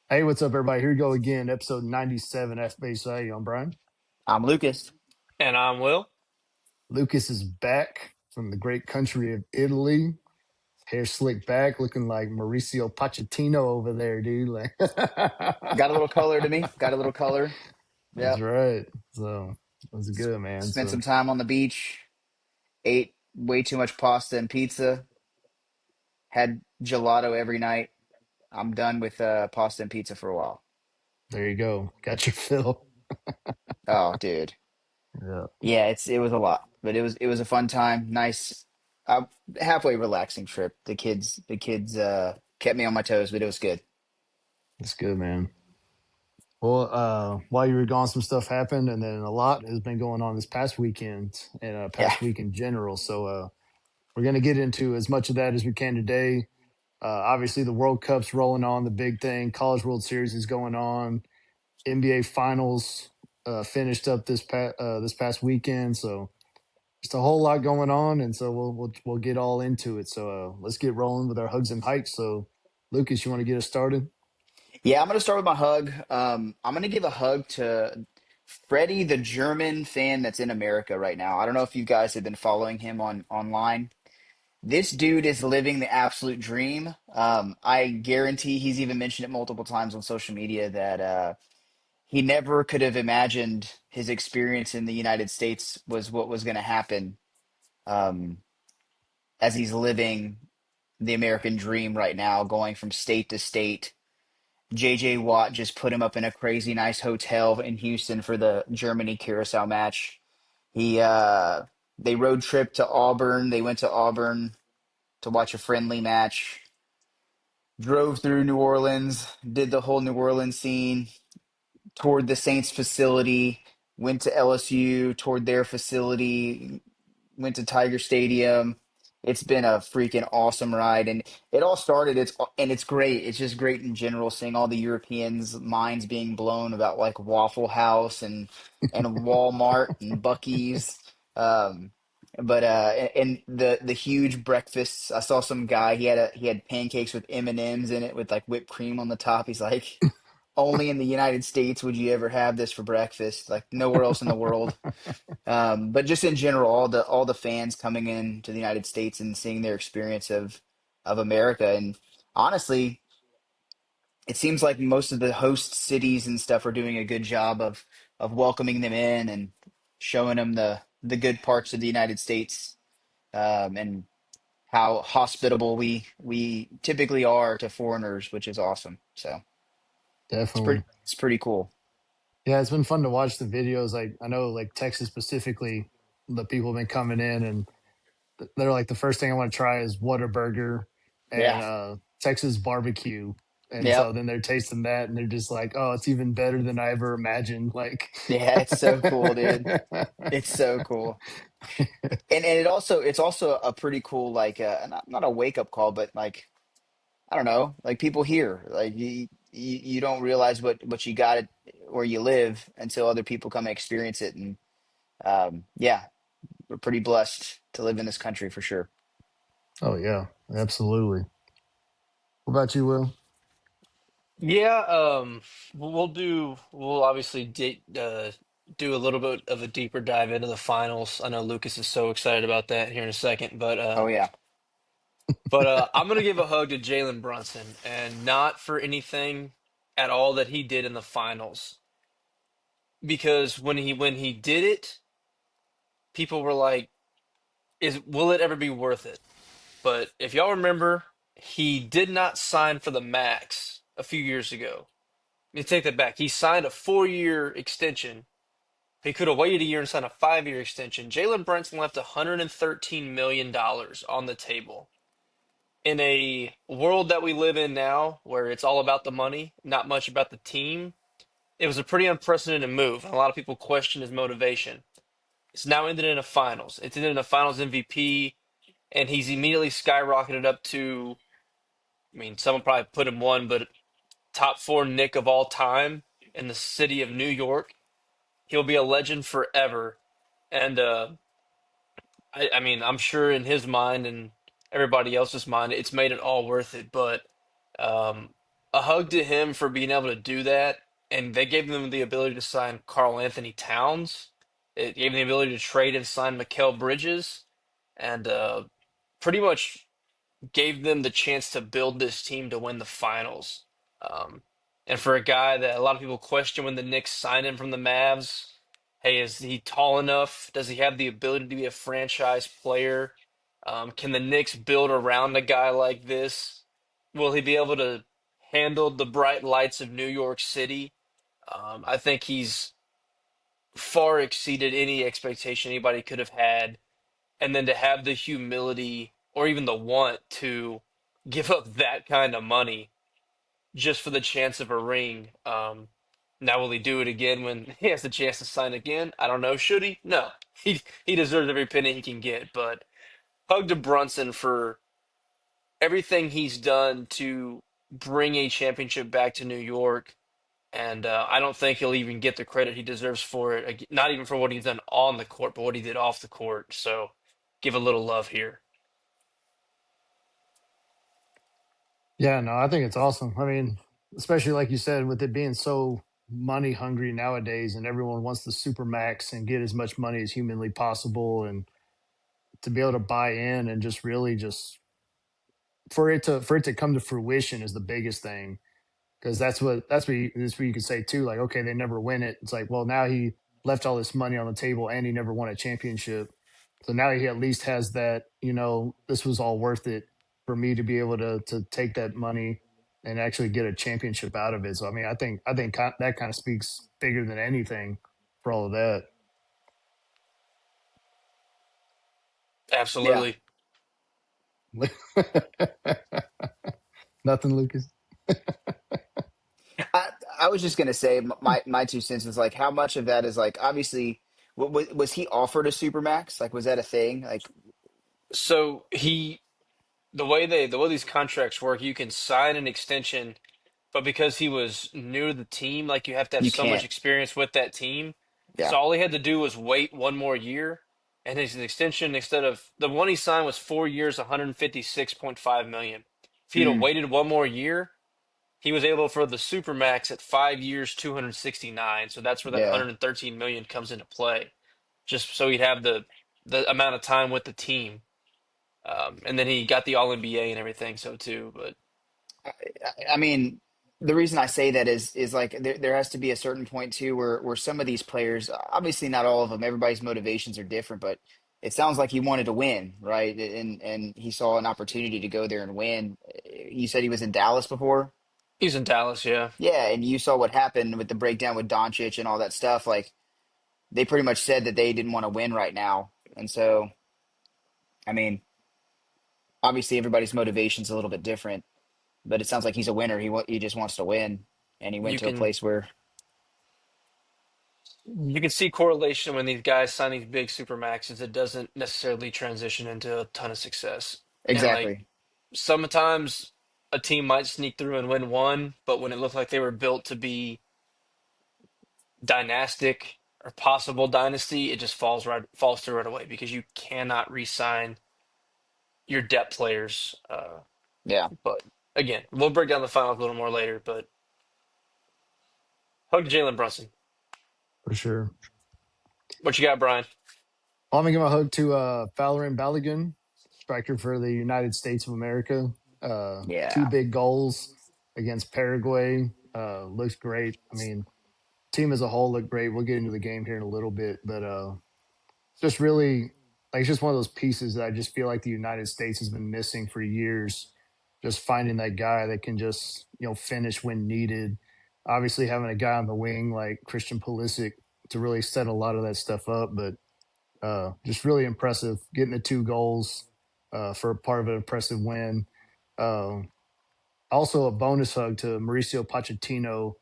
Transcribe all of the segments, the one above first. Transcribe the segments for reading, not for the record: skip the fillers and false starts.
Hey, what's up, everybody? Here we go again, episode 97 F Base Value. I'm Brian. I'm Lucas. And I'm Will. Lucas is back from the great country of Italy. Hair slicked back, looking like Mauricio Pochettino over there, dude. Like, Got a little color to me. Got a little color. that's Yep. right. So that's S- good, man. Spent So some time on the beach. Ate way too much pasta and pizza. Had gelato every night. I'm done with pasta and pizza for a while. there you go. Got your fill. Oh, dude. Yeah, Yeah, it was a lot, but it was a fun time. Nice, halfway relaxing trip. The kids kept me on my toes, but it was good. that's good, man. Well, while you were gone, some stuff happened, and then a lot has been going on this past weekend and Yeah. past week in general. So we're going to get into as much of that as we can today. Obviously, the World Cup's rolling on, the big thing. College World Series is going on. NBA Finals finished up this past weekend, so just a whole lot going on, and so we'll get all into it. So let's get rolling with our hugs and hikes. So, Lucas, you want to get us started? Yeah, I'm gonna start with my hug. I'm gonna give a hug to Freddie, the German fan that's in America right now. I don't know if you guys have been following him on online. This dude is living the absolute dream. I guarantee he's even mentioned it multiple times on social media that he never could have imagined his experience in the United States was what was going to happen um, as he's living the American dream right now, going from state to state. JJ Watt just put him up in a crazy nice hotel in Houston for the Germany Curacao match. He they road trip to Auburn. They went to Auburn to watch a friendly match. Drove through New Orleans, did the whole New Orleans scene, toured the Saints facility, went to LSU, toured their facility, went to Tiger Stadium. It's been a freaking awesome ride, and it all started. It's great. It's just great in general, seeing all the Europeans' minds being blown about like Waffle House and Walmart and Bucky's. Um, but and the huge breakfasts. I saw some guy. He had pancakes with M&Ms in it with like whipped cream on the top. He's like, only in the United States would you ever have this for breakfast. Like nowhere else in the world. But just in general, all the fans coming in to the United States and seeing their experience of America, and honestly, it seems like most of the host cities and stuff are doing a good job of welcoming them in and showing them the good parts of the United States, and how hospitable we typically are to foreigners, which is awesome. So Definitely. it's pretty cool. Yeah, it's been fun to watch the videos. I know, like Texas specifically, the people have been coming in and they're like, the first thing I want to try is Whataburger and Yeah. Texas barbecue. And Yep. so then they're tasting that and they're just like, oh, it's even better than I ever imagined. Like, Yeah, it's so cool, dude. It's so cool. And it's also a pretty cool like not a wake up call, but like I don't know, like people here, like you don't realize what you got it where you live until other people come and experience it. And yeah, we're pretty blessed to live in this country for sure. oh, yeah, absolutely. What about you, Will? Yeah, we'll obviously do a little bit of a deeper dive into the finals. I know Lucas is so excited about that here in a second, Oh yeah. I'm gonna give a hug to Jalen Brunson, and not for anything at all that he did in the finals, because when he did it, people were like, "Is will it ever be worth it?" But if y'all remember, he did not sign for the max a few years ago. Let me take that back. He signed a 4-year extension. He could have waited a year and signed a 5-year extension. Jalen Brunson left $113 million on the table. In a world that we live in now, where it's all about the money, not much about the team, it was a pretty unprecedented move. A lot of people question his motivation. It's now ended in a finals. It's ended in a finals MVP, and he's immediately skyrocketed up to, I mean, someone probably put him one, but top four Nick of all time in the city of New York. He'll be a legend forever. And I mean, I'm sure in his mind and everybody else's mind, it's made it all worth it. But um, a hug to him for being able to do that. And they gave them the ability to sign Carl Anthony Towns. It gave them the ability to trade and sign Mikal Bridges, and pretty much gave them the chance to build this team to win the finals. Um, and for a guy that a lot of people question when the Knicks signed him from the Mavs, hey, is he tall enough? Does he have the ability to be a franchise player? Can the Knicks build around a guy like this? Will he be able to handle the bright lights of New York City? I think he's far exceeded any expectation anybody could have had, and then to have the humility or even the want to give up that kind of money just for the chance of a ring. Now, will he do it again when he has the chance to sign again? I don't know. Should he? No. He deserves every penny he can get. But hug to Brunson for everything he's done to bring a championship back to New York. And I don't think he'll even get the credit he deserves for it. Not even for what he's done on the court, but what he did off the court. So give a little love here. Yeah, no, I think it's awesome. I mean, especially like you said, with it being so money hungry nowadays, and everyone wants the super max and get as much money as humanly possible, and to be able to buy in and just really just for it to come to fruition is the biggest thing. Because that's what you could say too. Like, okay, they never win it. It's like, well, now he left all this money on the table and he never won a championship. So now he at least has that. This was all worth it for me to be able to take that money and actually get a championship out of it. So I mean, that kind of speaks bigger than anything for all of that. Yeah. Absolutely. Nothing, Lucas. I, I was just gonna say my 2 cents is like how much of that is like obviously was he offered a supermax? Like was that a thing? Like So the way these contracts work, you can sign an extension, but because he was new to the team, like you have to have you so much can't. experience with that team. Yeah. So all he had to do was wait one more year, and his extension instead of the one he signed was 4 years, 156.5 million. If he'd have Mm, waited one more year, he was able for the supermax at 5 years, 269. So that's where that yeah. 113 million comes into play, just so he'd have the amount of time with the team. And then he got the All NBA and everything, so too. But I mean, the reason I say that is like there has to be a certain point too where some of these players, obviously not all of them, everybody's motivations are different, but it sounds like he wanted to win, right? And he saw an opportunity to go there and win. You said he was in Dallas before? he's in Dallas, yeah. Yeah, and you saw what happened with the breakdown with Doncic and all that stuff. Like they pretty much said that they didn't want to win right now. And so, I mean, obviously everybody's motivation's a little bit different, but it sounds like he's a winner. He just wants to win, and he went You to a can place where you can see correlation when these guys sign these big super maxes. It doesn't necessarily transition into a ton of success. And like exactly. sometimes a team might sneak through and win one, but when it looked like they were built to be dynastic or possible dynasty, it just falls through right away because you cannot re-sign your depth players. Yeah. But again, we'll break down the finals a little more later. But hug Jalen Brunson. For sure. What you got, Brian? Well, I'm gonna give a hug to Falarin Balogun, striker for the United States of America. Two Yeah. big goals against Paraguay. Looks great. I mean, team as a whole looked great. We'll get into the game here in a little bit, but just really like it's just one of those pieces that I just feel like the United States has been missing for years. Just finding that guy that can just finish when needed. Obviously, having a guy on the wing like Christian Pulisic to really set a lot of that stuff up, but just really impressive getting the 2 goals for a part of an impressive win. Um, Also, a bonus hug to Mauricio Pochettino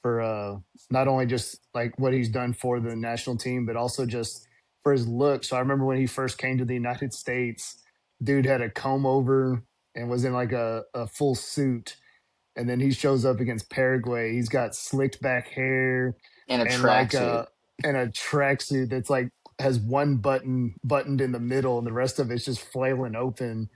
for not only just like what he's done for the national team, but also just for his look. So I remember when he first came to the United States, dude had a comb over and was in like a full suit. And then he shows up against Paraguay. He's got slicked back hair In a and like tracksuit. a tracksuit that's like has one button buttoned in the middle and the rest of it's just flailing open.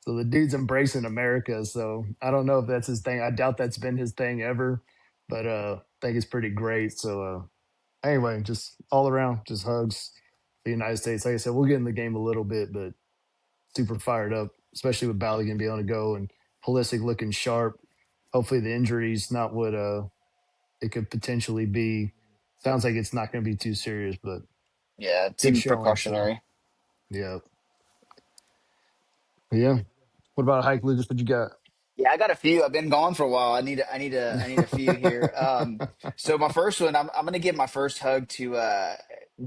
So the dude's embracing America. So I don't know if that's his thing. I doubt that's been his thing ever, but I think it's pretty great. So anyway, just all around, just hugs for the United States. Like I said, we'll get in the game a little bit, but super fired up, especially with Balogun being able to go and Pulisic looking sharp. Hopefully the injury's not what it could potentially be. Sounds like it's not going to be too serious, but Yeah, it good seemed showing. So precautionary. yeah, yeah. What about Hike Lucas? What you got? Yeah, I got a few. I've been gone for a while. I need a few here. So my first one, I'm gonna give my first hug to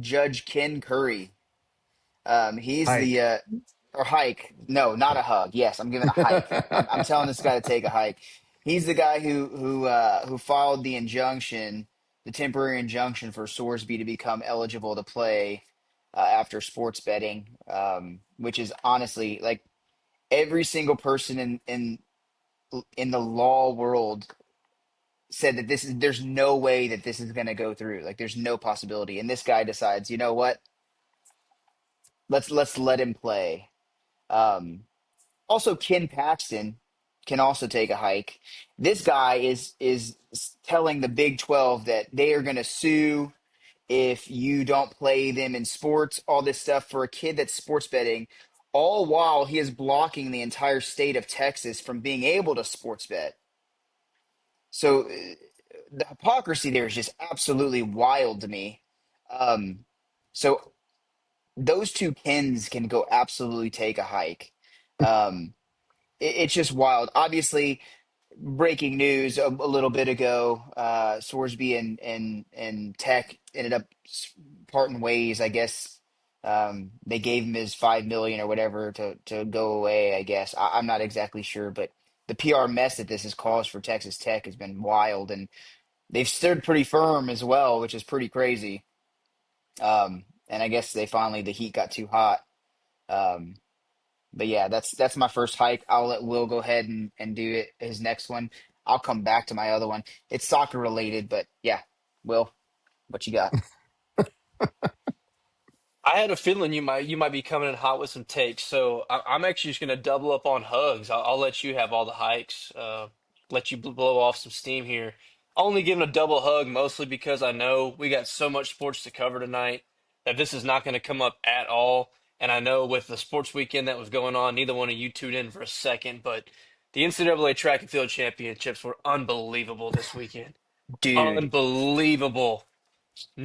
Judge Ken Curry. He's the Hike. or hike. No, not a hug. Yes, I'm giving a hike. I'm telling this guy to take a hike. He's the guy who filed the injunction, the temporary injunction for Sorsby to become eligible to play after sports betting, which is honestly like every single person in the law world said that this is there's no way that this is going to go through. Like there's no possibility. And this guy decides, you know what? Let's let him play. Um, Also, Ken Paxton can also take a hike. This guy is telling the Big 12 that they are going to sue if you don't play them in sports, all this stuff for a kid that's sports betting, all while he is blocking the entire state of Texas from being able to sports bet. So the hypocrisy there is just absolutely wild to me. Um, so those two Kens can go absolutely take a hike. Um, it's just wild. Obviously, breaking news a little bit ago, Sorsby and Tech ended up parting ways. I guess they gave him his 5 million or whatever to go away. I guess I'm not exactly sure, but the PR mess that this has caused for Texas Tech has been wild, and they've stood pretty firm as well, which is pretty crazy. And I guess they finally the heat got too hot. Um, but yeah, that's my first hike. I'll let Will go ahead and do it his next one. I'll come back to my other one. It's soccer related, but yeah, Will, what you got? I had a feeling you might be coming in hot with some takes, so I'm actually just gonna double up on hugs. I'll let you have all the hikes. Let you blow off some steam here. I'll only give a double hug mostly because I know we got so much sports to cover tonight that this is not going to come up at all. And I know with the sports weekend that was going on, neither one of you tuned in for a second, but the NCAA track and field championships were unbelievable this weekend. Dude, Unbelievable.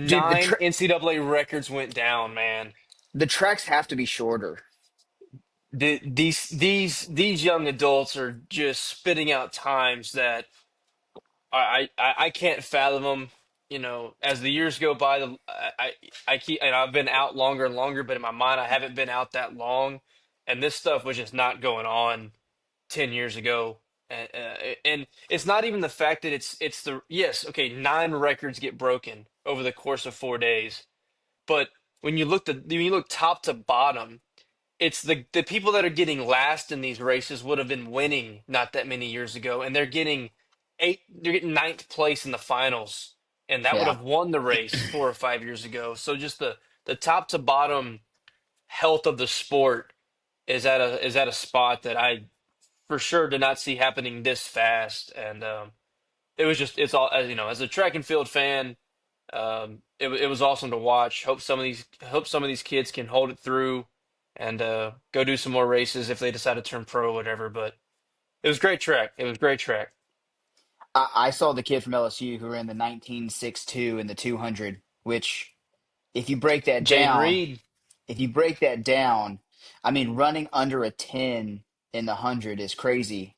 dude, Nine NCAA records went down, man. the tracks have to be shorter. These young adults are just spitting out times that I can't fathom them. You know, as the years go by, I keep and I've been out longer and longer, but in my mind, I haven't been out that long, and this stuff was just not going on 10 years ago. And it's not even the fact that it's the yes, okay, nine records get broken over the course of 4 days, but when you look top to bottom, it's the people that are getting last in these races would have been winning not that many years ago, and they're getting ninth place in the finals, and that would Yeah, have won the race 4 or 5 years ago. So just the top to bottom health of the sport is at a spot that I for sure did not see happening this fast, and it was just it's all as you know as a track and field fan. It was awesome to watch. Hope some of these kids can hold it through and go do some more races if they decide to turn pro or whatever. But it was great track. It was great track. I saw the kid from LSU who ran the 19.62 in the 200, which if you break that Jaden down, Reed. if you break that down, I mean, running under a 10 in the 100 is crazy.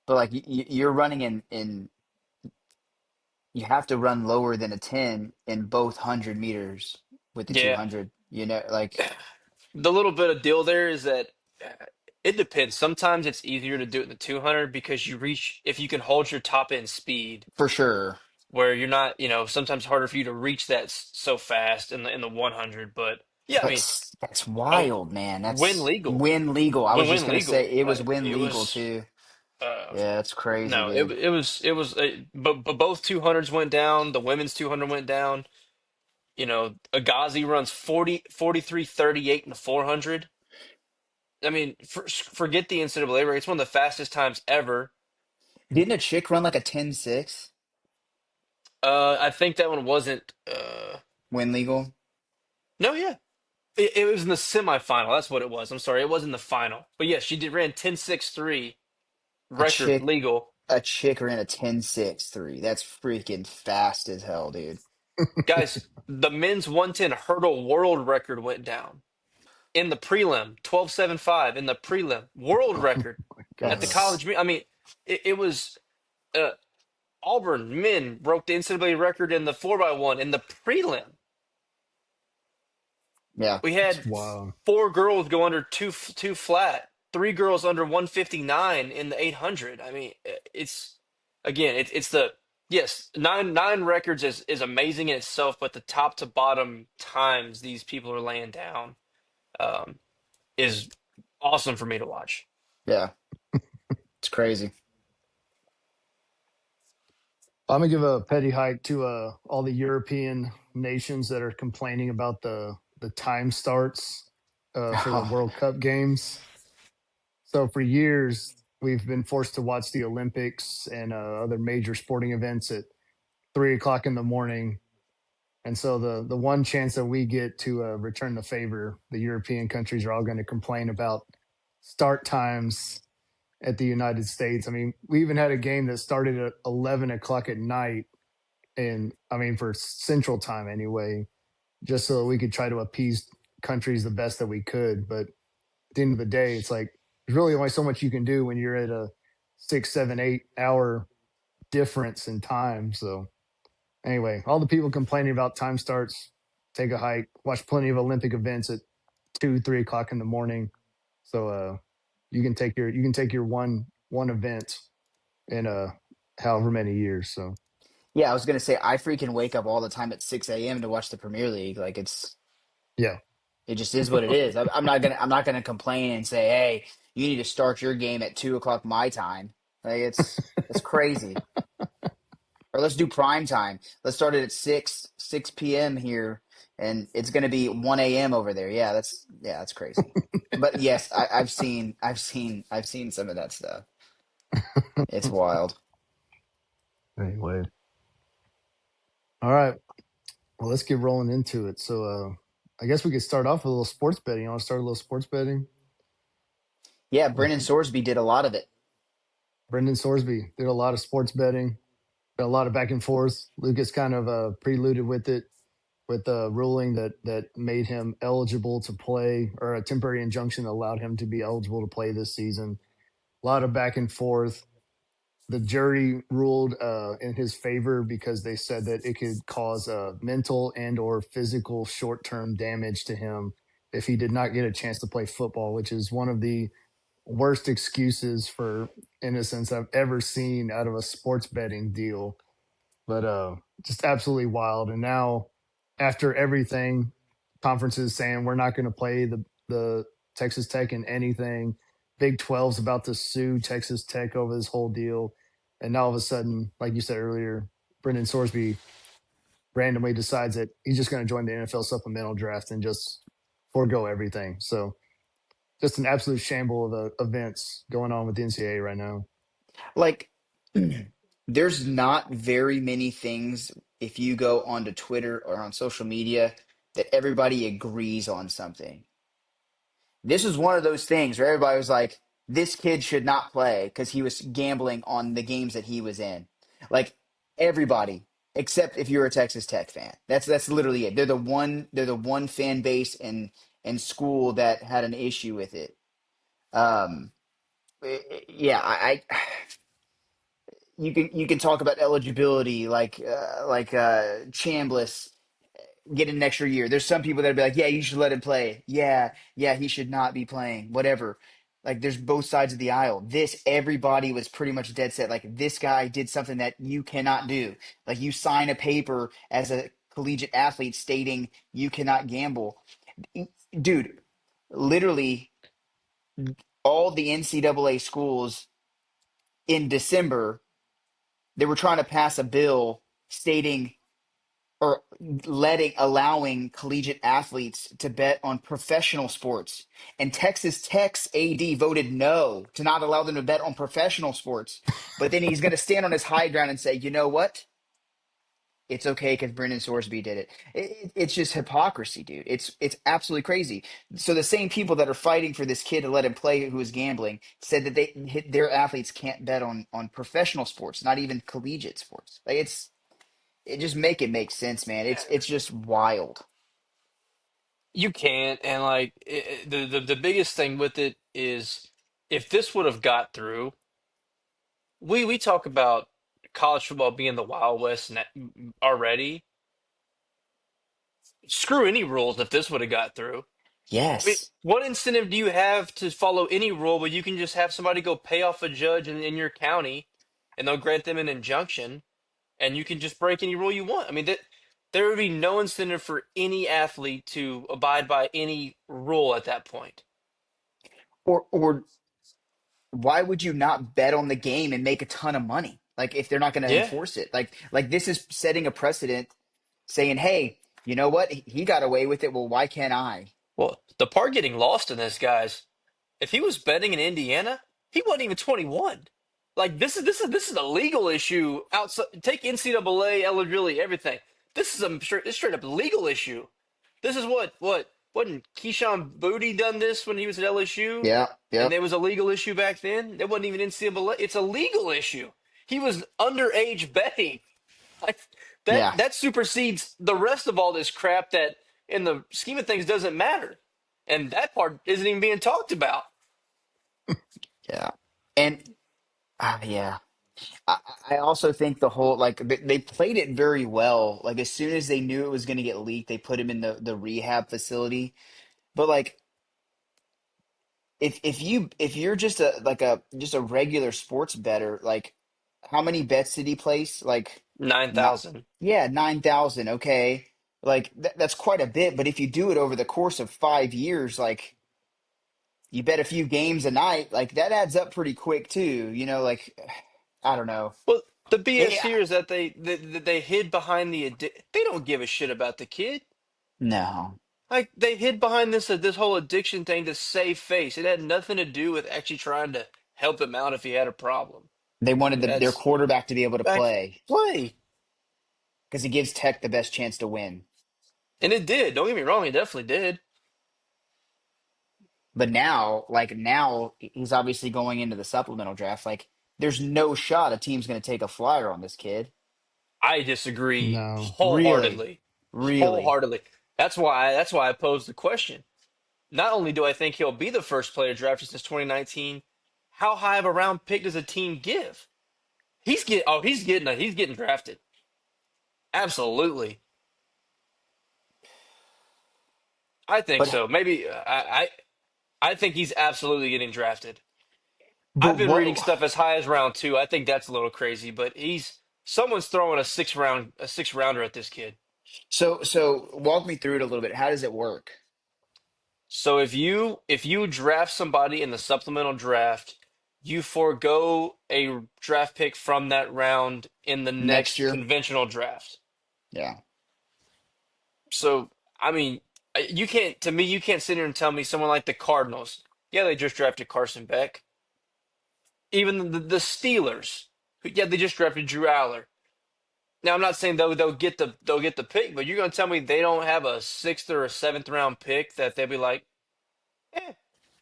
But like you're running in you have to run lower than a 10 in both 100 meters with the Yeah, 200. You know, like the little bit of deal there is that it depends. Sometimes it's easier to do it in the 200 because you reach if you can hold your top end speed for sure. where you're not, sometimes harder for you to reach that so fast in the 100. But yeah, I But mean, that's oh, wild, man. win That's legal, win legal. I was just win gonna say legal. it was win It legal was too. uh, Yeah, that's crazy, no, dude. but both 200s went down. The women's 200 went down. Agazi runs 40 43 38 in the 400. I mean, forget the NCAA record. It's one of the fastest times ever. Didn't a chick run like a 10-6 I think that one wasn't. when legal? No, yeah, it was in the semifinal. That's what it was. I'm sorry, it was in the final. But yeah, she did ran 10.63 A record chick legal. a chick ran a 10-6 3. That's freaking fast as hell, dude. Guys, the men's 110 hurdle world record went down in the prelim. 12.75 in the prelim, world Oh record my at the God. That's college. I mean, it was. Uh, Auburn men broke the NCAA record in the 4x1 in the prelim. yeah, We It's had wild. four girls go under two flat, three girls under 159 in the 800. I mean, it's again, it's the yes, nine records is amazing in itself, but the top to bottom times these people are laying down um, is awesome for me to watch. yeah, it's crazy. I'm gonna give a petty hike to all the European nations that are complaining about the time starts for the World Cup games. So for years we've been forced to watch the Olympics and other major sporting events at 3 o'clock in the morning. And so the one chance that we get to return the favor, the European countries are all going to complain about start times at the United States. I mean, we even had a game that started at 11 o'clock at night, and I mean for Central Time anyway, just so we could try to appease countries the best that we could. But at the end of the day, it's like there's really only so much you can do when you're at a 6, 7, 8 hour difference in time. So anyway, all the people complaining about time starts, take a hike, watch plenty of Olympic events at 2, 3 o'clock in the morning. So you can take your one event in however many years. So Yeah, I was gonna say I freaking wake up all the time at 6 a.m. to watch the Premier League. Like yeah. it just is what it is. I'm not gonna complain and say, hey, you need to start your game at 2 o'clock my time. Like it's crazy. Or let's do prime time. Let's start it at 6 p.m. here, and it's gonna be 1 a.m. over there. Yeah, that's crazy. But yes, I've seen some of that stuff. It's wild. Anyway, all right. Well, let's get rolling into it. So I guess we could start off with a little sports betting. You want to start a little sports betting? Yeah, Like Brennan Sorsby did a lot of it. Brendan Sorsby did a lot of sports betting, a lot of back and forth. Lucas kind of preluded with it with a ruling that made him eligible to play, or a temporary injunction that allowed him to be eligible to play this season. A lot of back and forth. The jury ruled in his favor because they said that it could cause mental and or physical short-term damage to him if he did not get a chance to play football, which is one of the worst excuses for innocence I've ever seen out of a sports betting deal. But just absolutely wild. And now, after everything, conferences saying we're not going to play the Texas Tech in anything. Big 12's about to sue Texas Tech over this whole deal. And now all of a sudden, like you said earlier, Brendan Sorsby randomly decides that he's just going to join the NFL supplemental draft and just forego everything. So just an absolute shamble of events going on with the NCAA right now. Like, there's not very many things if you go onto Twitter or on social media that everybody agrees on something. This was one of those things where everybody was like, this kid should not play because he was gambling on the games that he was in. Like everybody, except if you're a Texas Tech fan. That's literally it. They're the one fan base and school that had an issue with it. Um, yeah, you can talk about eligibility like Chambliss get an extra year. There's some people that'd be like, yeah, you should let him play. Yeah, he should not be playing. Whatever. Like there's both sides of the aisle. This everybody was pretty much dead set. Like this guy did something that you cannot do. Like you sign a paper as a collegiate athlete stating you cannot gamble. Dude, literally all the NCAA schools in December they were trying to pass a bill stating or allowing collegiate athletes to bet on professional sports. And Texas Tech's AD voted no to not allow them to bet on professional sports. But then he's going to stand on his high ground and say, you know what? It's okay because Brendan Sorsby did it. It's just hypocrisy, dude. It's absolutely crazy. So the same people that are fighting for this kid to let him play who is gambling said that their athletes can't bet on professional sports, not even collegiate sports. Like it just make sense, man. It's just wild. You can't, and like the biggest thing with it is if this would have got through, we talk about college football being the Wild West already. Screw any rules if this would have got through. I mean, Yes. what incentive do you have to follow any rule where you can just have somebody go pay off a judge in your county and they'll grant them an injunction and you can just break any rule you want? I mean, there would be no incentive for any athlete to abide by any rule at that point. Or why would you not bet on the game and make a ton of money? Like if they're not going to Yeah. enforce it. Like this is setting a precedent saying, "Hey, you know what? He got away with it. Well, why can't I?" Well, the part getting lost in this, guys, if he was betting in Indiana, he wasn't even 21. Like this is a legal issue outside. Take NCAA eligibility, everything. This is a straight up legal issue. This is what wasn't Keyshawn Booty done this when he was at LSU, Yeah, and yep. there was a legal issue back then. It wasn't even NCAA. It's a legal issue. He was underage betting. Like Yeah. that supersedes the rest of all this crap that in the scheme of things doesn't matter. And that part isn't even being talked about. Yeah. And yeah. I, I also think the whole like they played it very well. Like as soon as they knew it was going to get leaked, they put him in the rehab facility. But like if you're just a regular sports better, like how many bets did he place? Like not 9,000. yeah, 9,000. Okay. Like that's quite a bit, but if you do it over the course of 5 years, like you bet a few games a night, like that adds up pretty quick too. Like I don't know. Well, the BS Yeah. here is that they hid behind they don't give a shit about the kid. No. Like they hid behind this whole addiction thing to save face. It had nothing to do with actually trying to help him out if he had a problem. They wanted their That's quarterback to be able to back play play. because it gives Tech the best chance to win. And it did. Don't get me wrong, it definitely did. But now, like now, he's obviously going into the supplemental draft. Like, there's no shot a team's going to take a flyer on this kid. I disagree No. Really, wholeheartedly. really. Wholeheartedly. That's why I posed the question. Not only do I think he'll be the first player drafted since 2019, how high of a round pick does a team give? He's getting drafted. Absolutely. I think But so. Maybe I think he's absolutely getting drafted. I've but been reading what? stuff as high as round 2. I think that's a little crazy, but he's someone's throwing a six rounder at this kid. So walk me through it a little bit. How does it work So if you draft somebody in the supplemental draft, you forego a draft pick from that round in the next next year? conventional draft. Yeah. So I mean, you can't to me you can't sit here and tell me someone like the Cardinals. Yeah, they just drafted Carson Beck. Even the Steelers, yeah, they just drafted Drew Aller. Now I'm not saying they'll get the pick, but you're gonna tell me they don't have a sixth or a seventh round pick that they'll be like, eh,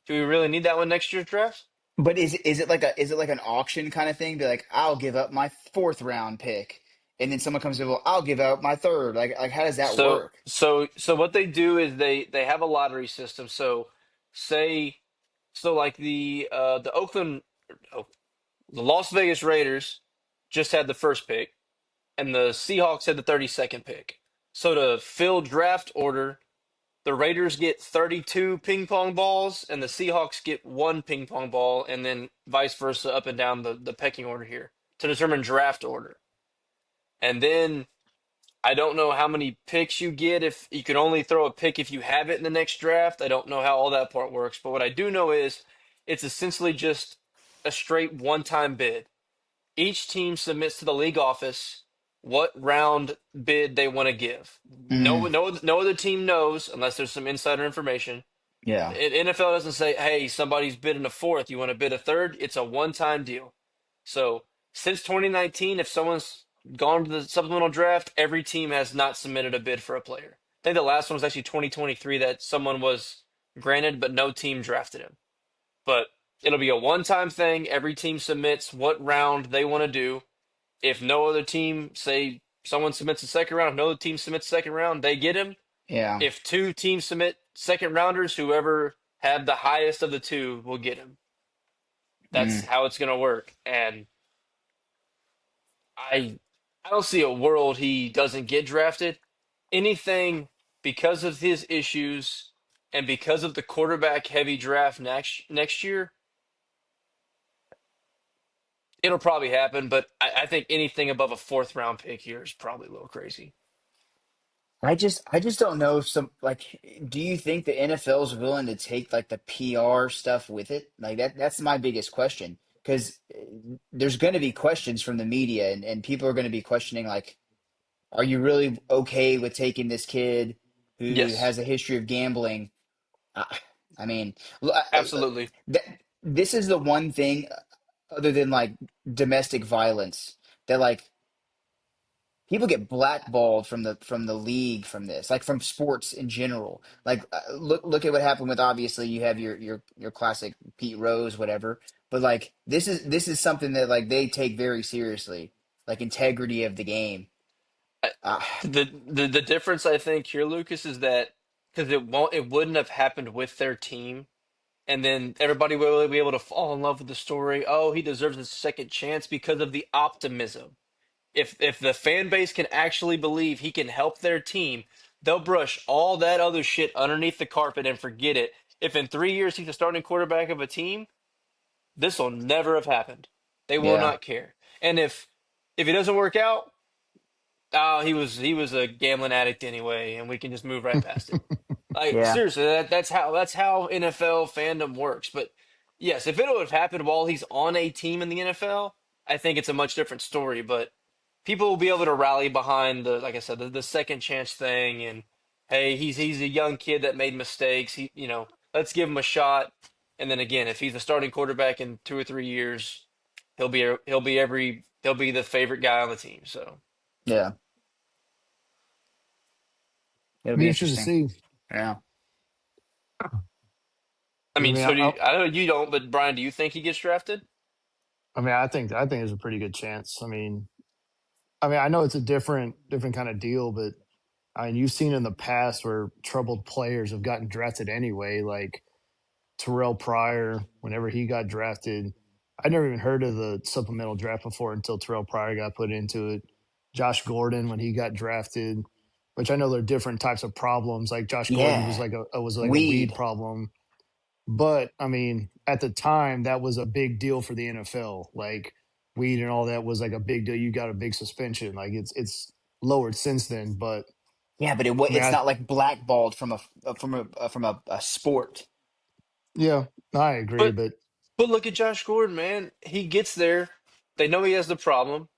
do we really need that one next year's draft? But is it like an auction kind of thing? Be like, I'll give up my fourth round pick, and then someone comes in, well, I'll give up my third. Like how does that So work? so what they do is they have a lottery system. So say like the Oakland oh, the Las Vegas Raiders just had the first pick and the Seahawks had the 32nd pick. So to fill draft order, the Raiders get 32 ping pong balls and the Seahawks get one ping pong ball and then vice versa up and down the pecking order here to determine draft order. And then I don't know how many picks you get if you can only throw a pick if you have it in the next draft. I don't know how all that part works, but what I do know is it's essentially just a straight one-time bid. Each team submits to the league office what round bid they want to give. Mm, No other team knows unless there's some insider information. yeah. NFL doesn't say, "Hey, somebody's bidding a fourth. You want to bid a third?" It's a one-time deal. So since 2019, if someone's gone to the supplemental draft, every team has not submitted a bid for a player. I think the last one was actually 2023 that someone was granted, but no team drafted him. But it'll be a one-time thing. Every team submits what round they want to do. If no other team, say someone submits a second round, if no other team submits second round, they get him. Yeah. If two teams submit second rounders, whoever had the highest of the two will get him. That's Mm. how it's going to work. And I I don't see a world he doesn't get drafted. Anything because of his issues and because of the quarterback heavy draft next year, it'll probably happen. But I think anything above a fourth round pick here is probably a little crazy. I just don't know if do you think the NFL is willing to take like the PR stuff with it? Like that's my biggest question. Because there's going to be questions from the media, and people are going to be questioning like, are you really okay with taking this kid who Yes, has a history of gambling? I, I mean, absolutely. that this is the one thing other than like domestic violence that like people get blackballed from the league from this, like from sports in general. Like look at what happened with, obviously you have your classic Pete Rose, whatever, but like this is something that like they take very seriously, like integrity of the game. I, Uh, the difference I think here, Lucas, is that because it wouldn't have happened with their team, and then everybody will be able to fall in love with the story. Oh, he deserves a second chance because of the optimism. If the fan base can actually believe he can help their team, they'll brush all that other shit underneath the carpet and forget it. If in 3 years he's the starting quarterback of a team, this will never have happened. They will yeah, not care. And if it doesn't work out, oh, he was a gambling addict anyway, and we can just move right past it. Like yeah, seriously, that's how NFL fandom works. But yes, if it would have happened while he's on a team in the NFL, I think it's a much different story. But people will be able to rally behind the, like I said, the second chance thing, and hey, he's a young kid that made mistakes. Let's give him a shot. And then again, if he's a starting quarterback in 2 or 3 years, he'll be the favorite guy on the team. So. yeah. It'll Be be interested to interesting. see. Yeah. I 'Cause mean, so I I know you don't, but Brian, do you think he gets drafted? I think there's a pretty good chance. I mean, I know it's a different kind of deal, but I mean, you've seen in the past where troubled players have gotten drafted anyway. Like Terrell Pryor, whenever he got drafted, I never even heard of the supplemental draft before until Terrell Pryor got put into it. Josh Gordon, when he got drafted, which I know there are different types of problems. Like Josh Gordon was Yeah. like a weed Weed. problem, but I mean, at the time, that was a big deal for the NFL. Like weed and all that was like a big deal. You got a big suspension. Like it's lowered since then, but Yeah, but I mean, it's not like blackballed from a sport. yeah, I agree, But but but look at Josh Gordon, man. He gets there. They know he has the problem.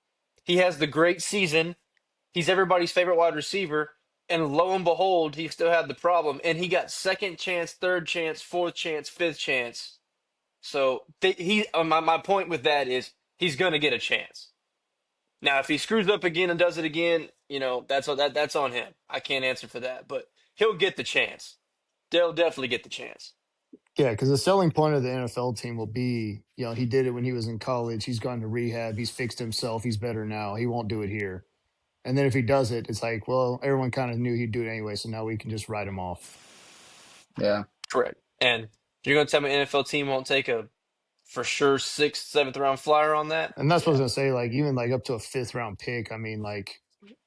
He has the great season. He's everybody's favorite wide receiver. And lo and behold, he still had the problem. And he got second chance, third chance, fourth chance, fifth chance. So my point with that is he's going to get a chance. Now, if he screws up again and does it again, that's on him. I can't answer for that, but he'll get the chance. They'll definitely get the chance. yeah, because the selling point of the NFL team will be, he did it when he was in college. He's gone to rehab. He's fixed himself. He's better now. He won't do it here. And then if he does it, it's like, well, everyone kind of knew he'd do it anyway, so now we can just write him off. Yeah. Correct. And you're going to tell me an NFL team won't take a for sure sixth, seventh round flyer on that? And that's what I was Yeah. gonna say. Like even like up to a fifth round pick. I mean, like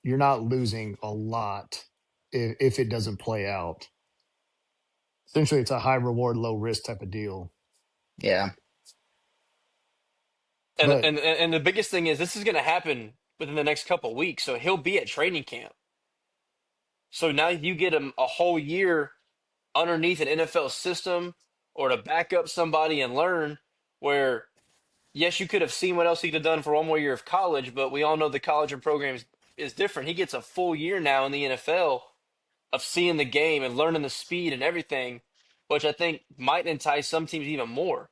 you're not losing a lot if it doesn't play out. Essentially, it's a high reward, low risk type of deal. Yeah. And But and and the biggest thing is this is going to happen within the next couple of weeks. So he'll be at training camp. So now you get him a whole year underneath an NFL system or to back up somebody and learn where yes, you could have seen what else he could have done for one more year of college, but we all know the college and programs is different. He gets a full year now in the NFL of seeing the game and learning the speed and everything, which I think might entice some teams even more.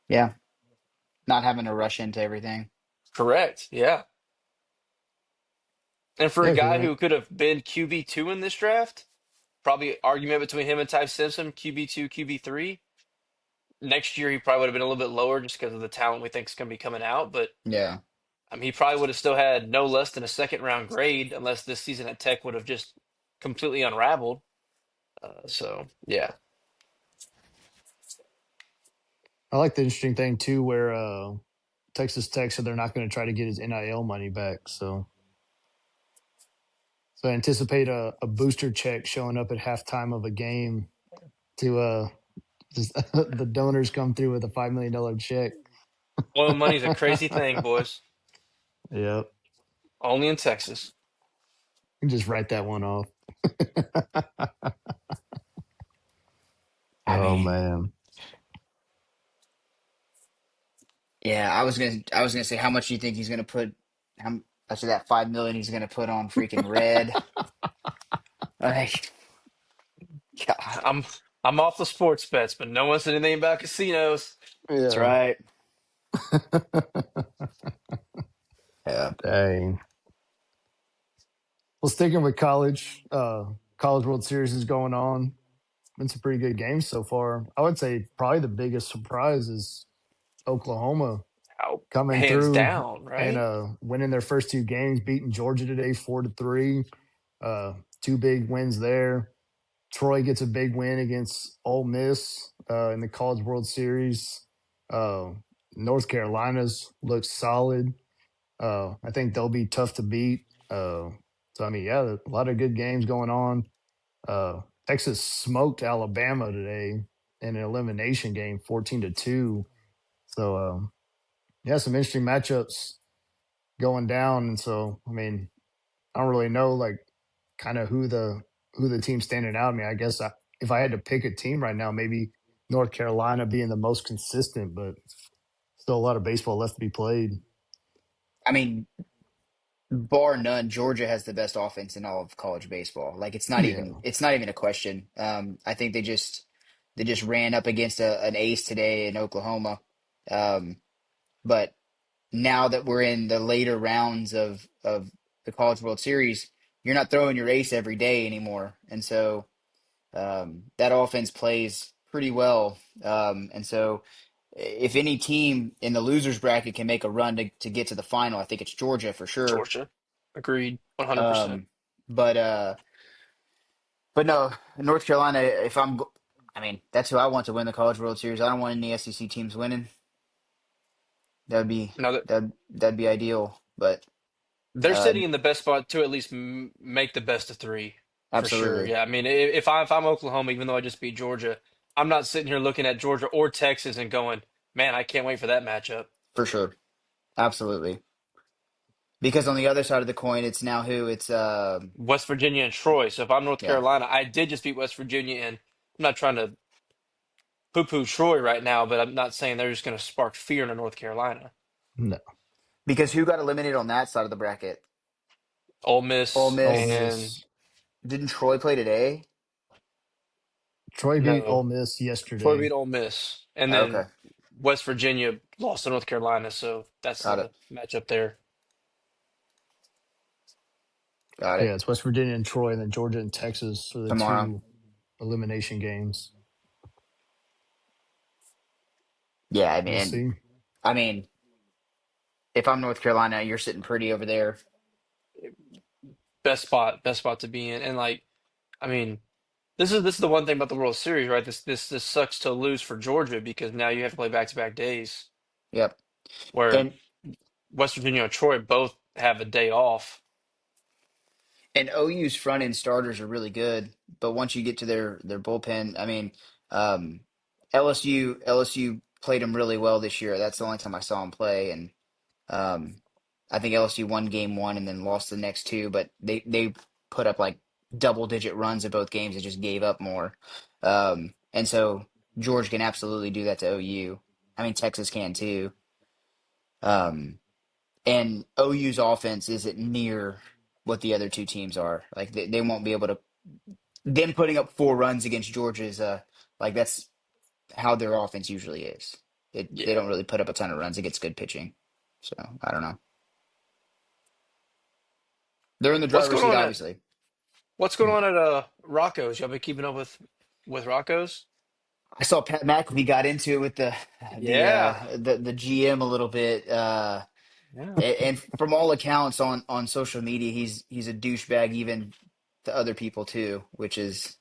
Yeah, not having to rush into everything. Correct. Yeah. And for a Yeah, because guy who could have been QB2 in this draft, probably argument between him and Ty Simpson, QB2, QB3. Next year, he probably would have been a little bit lower just because of the talent we think is going to be coming out. But Yeah. I mean, he probably would have still had no less than a second round grade unless this season at Tech would have just completely unraveled. So, yeah. I like the interesting thing too, where Texas Tech said they're not going to try to get his NIL money back. So anticipate a booster check showing up at halftime of a game to just the donors come through with a $5 million check. Oil money's a crazy thing, boys. Yep, Only in Texas. you can just write that one off. I Oh mean, man, yeah, I was gonna say how much do you think he's gonna put how after that 5 million he's gonna put on freaking red. Like, God, I'm I'm off the sports bets, but no one said anything about casinos. that's yeah, right. Yeah. dang. Well, sticking with college, College World Series is going on. Been some pretty good games so far. I would say probably the biggest surprise is Oklahoma Oh, coming hands through down, and right? winning their first two games, beating Georgia today 4-3. Two big wins there. Troy gets a big win against Ole Miss in the College World Series. Uh, North Carolina's looks solid. I think they'll be tough to beat. So I mean, yeah, a lot of good games going on. Texas smoked Alabama today in an elimination game, 14-2. So yeah, some interesting matchups going down. And so I mean, I don't really know like kind of who the team's standing out. I mean, I guess if I had to pick a team right now, maybe North Carolina being the most consistent, but still a lot of baseball left to be played. I mean, bar none, Georgia has the best offense in all of college baseball. Like Yeah, it's not even a question. I think they just ran up against an ace today in Oklahoma. Um, but now that we're in the later rounds of the College World Series, you're not throwing your ace every day anymore, and so that offense plays pretty well. And so, if any team in the losers bracket can make a run to get to the final, I think it's Georgia for sure. Georgia. Agreed. 100%. Um, but uh, but no, North Carolina. I mean, that's who I want to win the College World Series. I don't want any SEC teams winning. That'd be Now that that'd be ideal. But they're uh, sitting in the best spot to at least make the best of three for sure. absolutely, Yeah, I mean, if I'm Oklahoma, even though I just beat Georgia, I'm not sitting here looking at Georgia or Texas and going, man, I can't wait for that matchup. for sure, absolutely. Because on the other side of the coin, it's now who it's West Virginia and Troy. So if I'm North yeah, Carolina, I did just beat West Virginia, and I'm not trying to poo-poo Troy right now, but I'm not saying they're just going to spark fear in North Carolina. no, because who got eliminated on that side of the bracket? Ole Ole Miss Ole Miss. and Miss. Didn't Troy play today? Matchup. Troy beat Ole no, Miss Troy yesterday. beat Ole Miss, and then Okay, West Virginia lost to North Carolina, so that's got it, the matchup there. got Yeah, it. it's West Virginia and Troy, and then Georgia and Texas are the Tomorrow. two elimination games. Yeah, We'll see. I mean, if I'm North Carolina, you're sitting pretty over there. Best spot to be in, and like, I mean, this is the one thing about the World Series, right? This sucks to lose for Georgia because now you have to play back-to-back days, Yep. where And West Virginia and Troy both have a day off. and OU's front end starters are really good, but once you get to their bullpen, I mean, um, LSU played them really well this year. That's the only time I saw them play, and um, I think LSU won game one and then lost the next two, but they put up like double digit runs in both games and just gave up more. And so George can absolutely do that to OU. I mean, Texas can too. Um, and OU's offense isn't near what the other two teams are. Like they won't be able to. Them putting up 4 runs against Georgia is like that's how their offense usually is. They Yeah. don't really put up a ton of runs against good pitching. So I don't know. They're in the What's driver's going seat, on at obviously. What's going on at Rocco's? Y'all been keeping up with Rocco's? I saw Pat McAfee got into it with Yeah. the GM a little bit, Yeah. and from all accounts on social media, he's a douchebag even to other people too, which is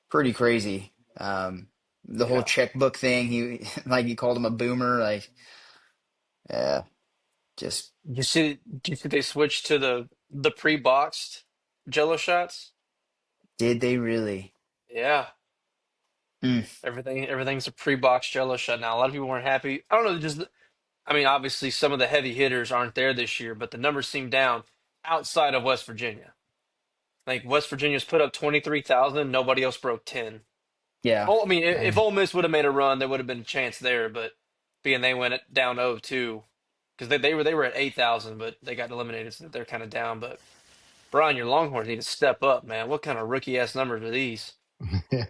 pretty crazy. The whole Yeah. checkbook thing, he like he called him a boomer, like yeah, just Do you see they switched to the pre-boxed Jello shots? did they really? Yeah. Mm, Everything's a pre-boxed Jello shot now. A lot of people weren't happy. I don't know, just I mean, obviously some of the heavy hitters aren't there this year, but the numbers seem down outside of West Virginia. Like West Virginia's put up 23,000, nobody else broke 10. yeah, Oh, I mean, if Dang. Ole Miss would have made a run, there would have been a chance there, but being they went down 0-2 because they were at 8,000, but they got eliminated, so they're kind of down. But Brian, your Longhorns need to step up, man. What kind of rookie ass numbers are these? Yeah.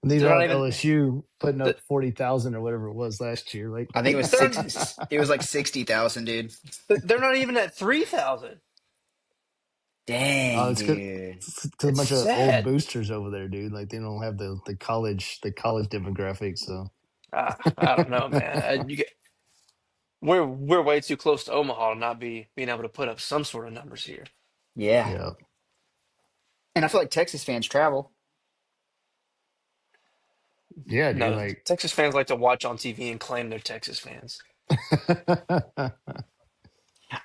These They're are not on even LSU putting th- up 40,000 or whatever it was last year. Like, I think it was they're six. It was like 60,000, dude. they're not even at 3,000. Dang, it's good. dude, It's a It's bunch of old sad. boosters over there, dude. Like they don't have the college demographics. So I don't know, man. We're way too close to Omaha to not be being able to put up some sort of numbers here. yeah. yeah, And I feel like Texas fans travel. yeah, dude. No, Like Texas fans like to watch on TV and claim they're Texas fans. I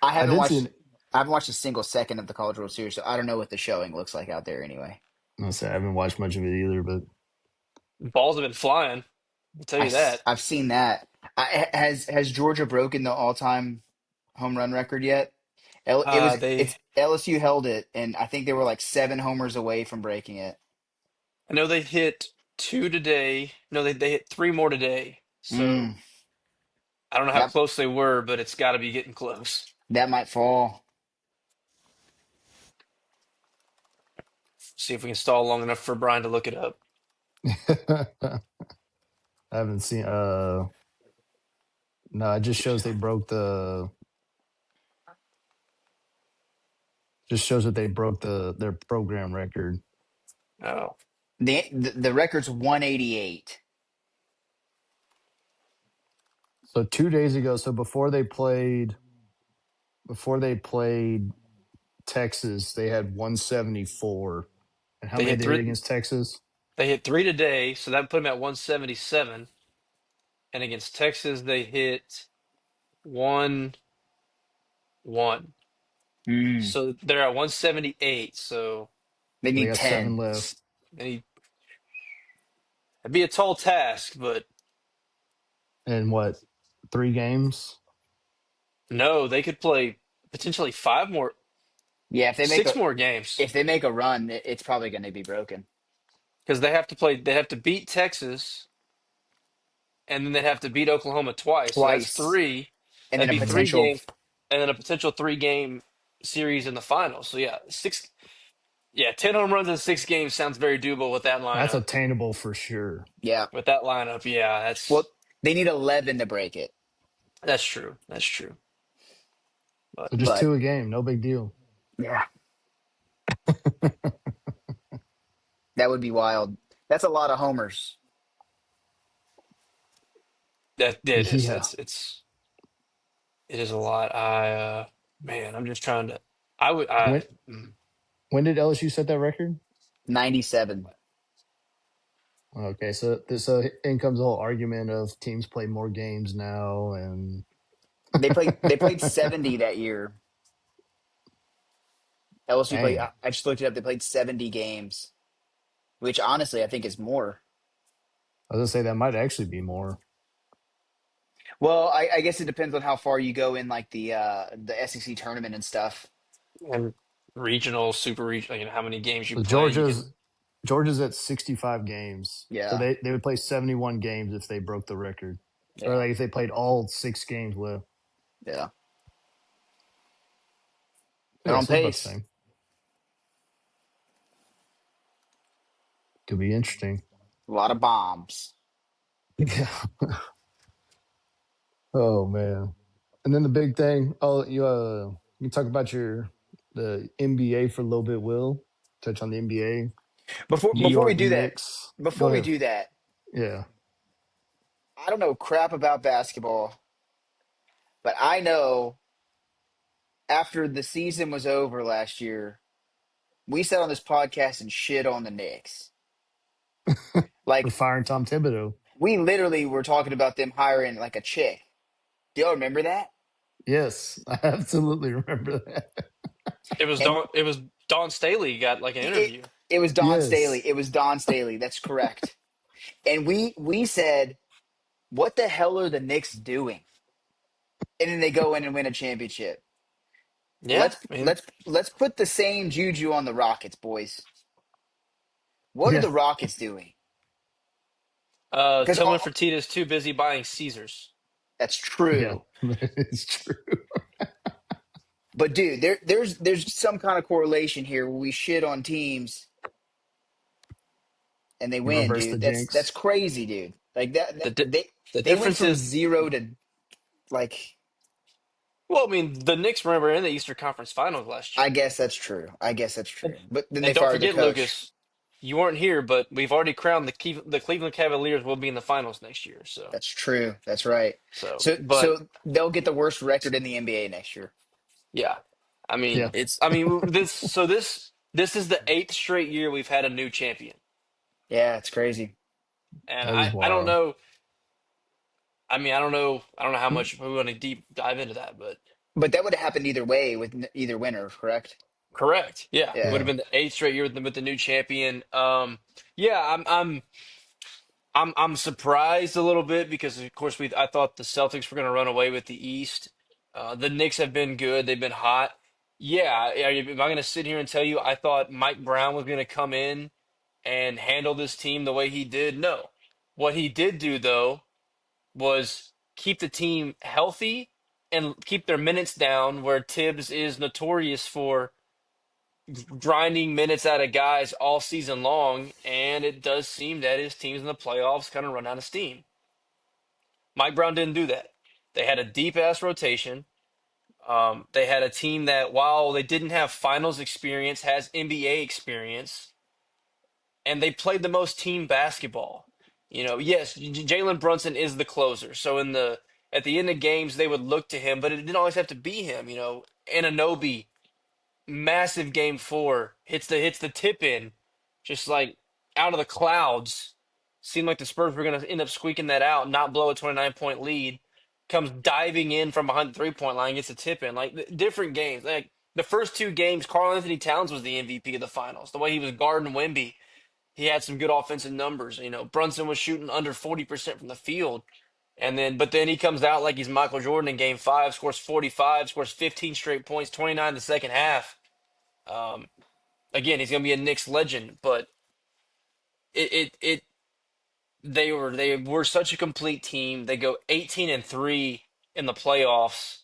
I haven't did see watched an. I haven't watched a single second of the College World Series, so I don't know what the showing looks like out there anyway. I say I haven't watched much of it either, but Balls have been flying. I'll tell you that. I've seen that. Has Georgia broken the all-time home run record yet? They It's LSU held it, and I think they were like 7 homers away from breaking it. I know they hit two today. No, they hit three more today. So Mm, I don't know how that close they were, but it's got to be getting close. that might fall. See if we can stall long enough for Brian to look it up. I haven't seen. No, it just shows they broke the. Just shows that they broke their program record. Oh, The record's 188. So 2 days ago, so before they played Texas, they had 174. And how they many hit they hit three. against Texas? They hit three today, so that put them at 177. And against Texas, they hit 1-1. Mm, So they're at 178. So they They need got seven 10. left. they, it'd be a tall task, but And what? 3 games? no, they could play potentially five more, Yeah, six more games if they make a run, it's probably going to be broken because they have to play. They have to beat Texas, and then they have to beat Oklahoma twice. So that's twice, three. and then That'd a be three potential. games, and then a potential three-game series in the finals. So yeah, six. Yeah, 10 home runs in 6 games sounds very doable with that That's lineup. attainable for sure. Yeah. With that lineup, yeah, Well, they need 11 to break it, that's true. That's true. But So just but two a game, no big deal. yeah, that would be wild. That's a lot of homers. that it is. Yeah. It is a lot. Man, I'm just trying to. I would. I When when did LSU set that record? 97. Okay, so in comes the whole argument of teams play more games now, and They played 70 that year. LSU played. dang, I just looked it up. They played 70 games, which honestly I think is more. I was gonna say that might actually be more. Well, I guess it depends on how far you go in, like the SEC tournament and stuff. and regional, super regional. How many games you So play? You Georgia's can. Georgia's at 65 games. So Yeah, they would play 71 games if they broke the record. Or yeah, like if they played all 6 games with. yeah. They're Yeah, on so I was about to pace. say could be interesting. A lot of bombs. Yeah. Oh man. And then the big thing. Oh, you talk about the NBA for a little bit. Will touch on the NBA. Before New before we York do that, Knicks. Go before we ahead. do that, Yeah. I don't know crap about basketball, but I know after the season was over last year, we sat on this podcast and shit on the Knicks. For Like firing Tom Thibodeau. we literally were talking about them hiring like a chick. Do y'all remember that? Yes, I absolutely remember that. And It was Don Staley got like an it interview. it was Don Staley. Yes. It was Don Staley. That's correct. And we said, what the hell are the Knicks doing? And then they go in and win a championship. Yeah, I mean, Let's put the same juju on the Rockets, boys. What are Yeah. the Rockets doing? Because Tillman Fertitta's too busy buying Caesars. that's Yeah. true. That is true. But dude, there's some kind of correlation here where we shit on teams and they You win, reverse the dude. That's jinx. crazy, dude. Like The that di- the they went difference from is, zero to like well, I mean, the Knicks remember in the Eastern Conference Finals last I year. guess that's true. I guess that's true. But then they And don't fired the forget, coach. Lucas, you weren't here, but we've already crowned the Cleveland Cavaliers will be in the finals next year. That's true. That's right. So, So but so they'll get the worst record in the NBA next year. yeah, I mean, Yeah, I mean, this is the eighth straight year we've had a new champion, Yeah, it's crazy. and that is I don't wild. know. I mean, I don't know how much we want to deep dive into that, but But that would have happened either way with either winner, correct? correct, yeah, would Yeah. have Yeah. been the eighth straight year with the new champion. Yeah, I'm surprised a little bit because of course I thought the Celtics were going to run away with the East. The Knicks have been good; they've been hot. Yeah, am I going to sit here and tell you I thought Mike Brown was going to come in and handle this team the way he did? No. What he did do though was keep the team healthy and keep their minutes down, where Tibbs is notorious for grinding minutes out of guys all season long, and it does seem that his teams in the playoffs kind of run out of steam. Mike Brown didn't do that. They had a deep ass rotation. They had a team that, while they didn't have finals experience, has NBA experience, and they played the most team basketball. You know, yes, Jalen Brunson is the closer, so in the at the end of games they would look to him, but it didn't always have to be him. You know, Ananobi, massive game 4, hits the tip in, just like out of the clouds. Seemed like the Spurs were going to end up squeaking that out, not blow a 29-point lead. Comes diving in from behind the 3-point line, gets a tip in. Like different games. Like the first 2 games, Karl Anthony Towns was the MVP of the finals. The way he was guarding Wemby, he had some good offensive numbers. You know, Brunson was shooting under 40% from the field. But then he comes out like he's Michael Jordan in game 5, scores 45, scores 15 straight points, 29 in the second half. Um, Again, he's going to be a Knicks legend, but it they were such a complete team. They go 18-3 in the playoffs.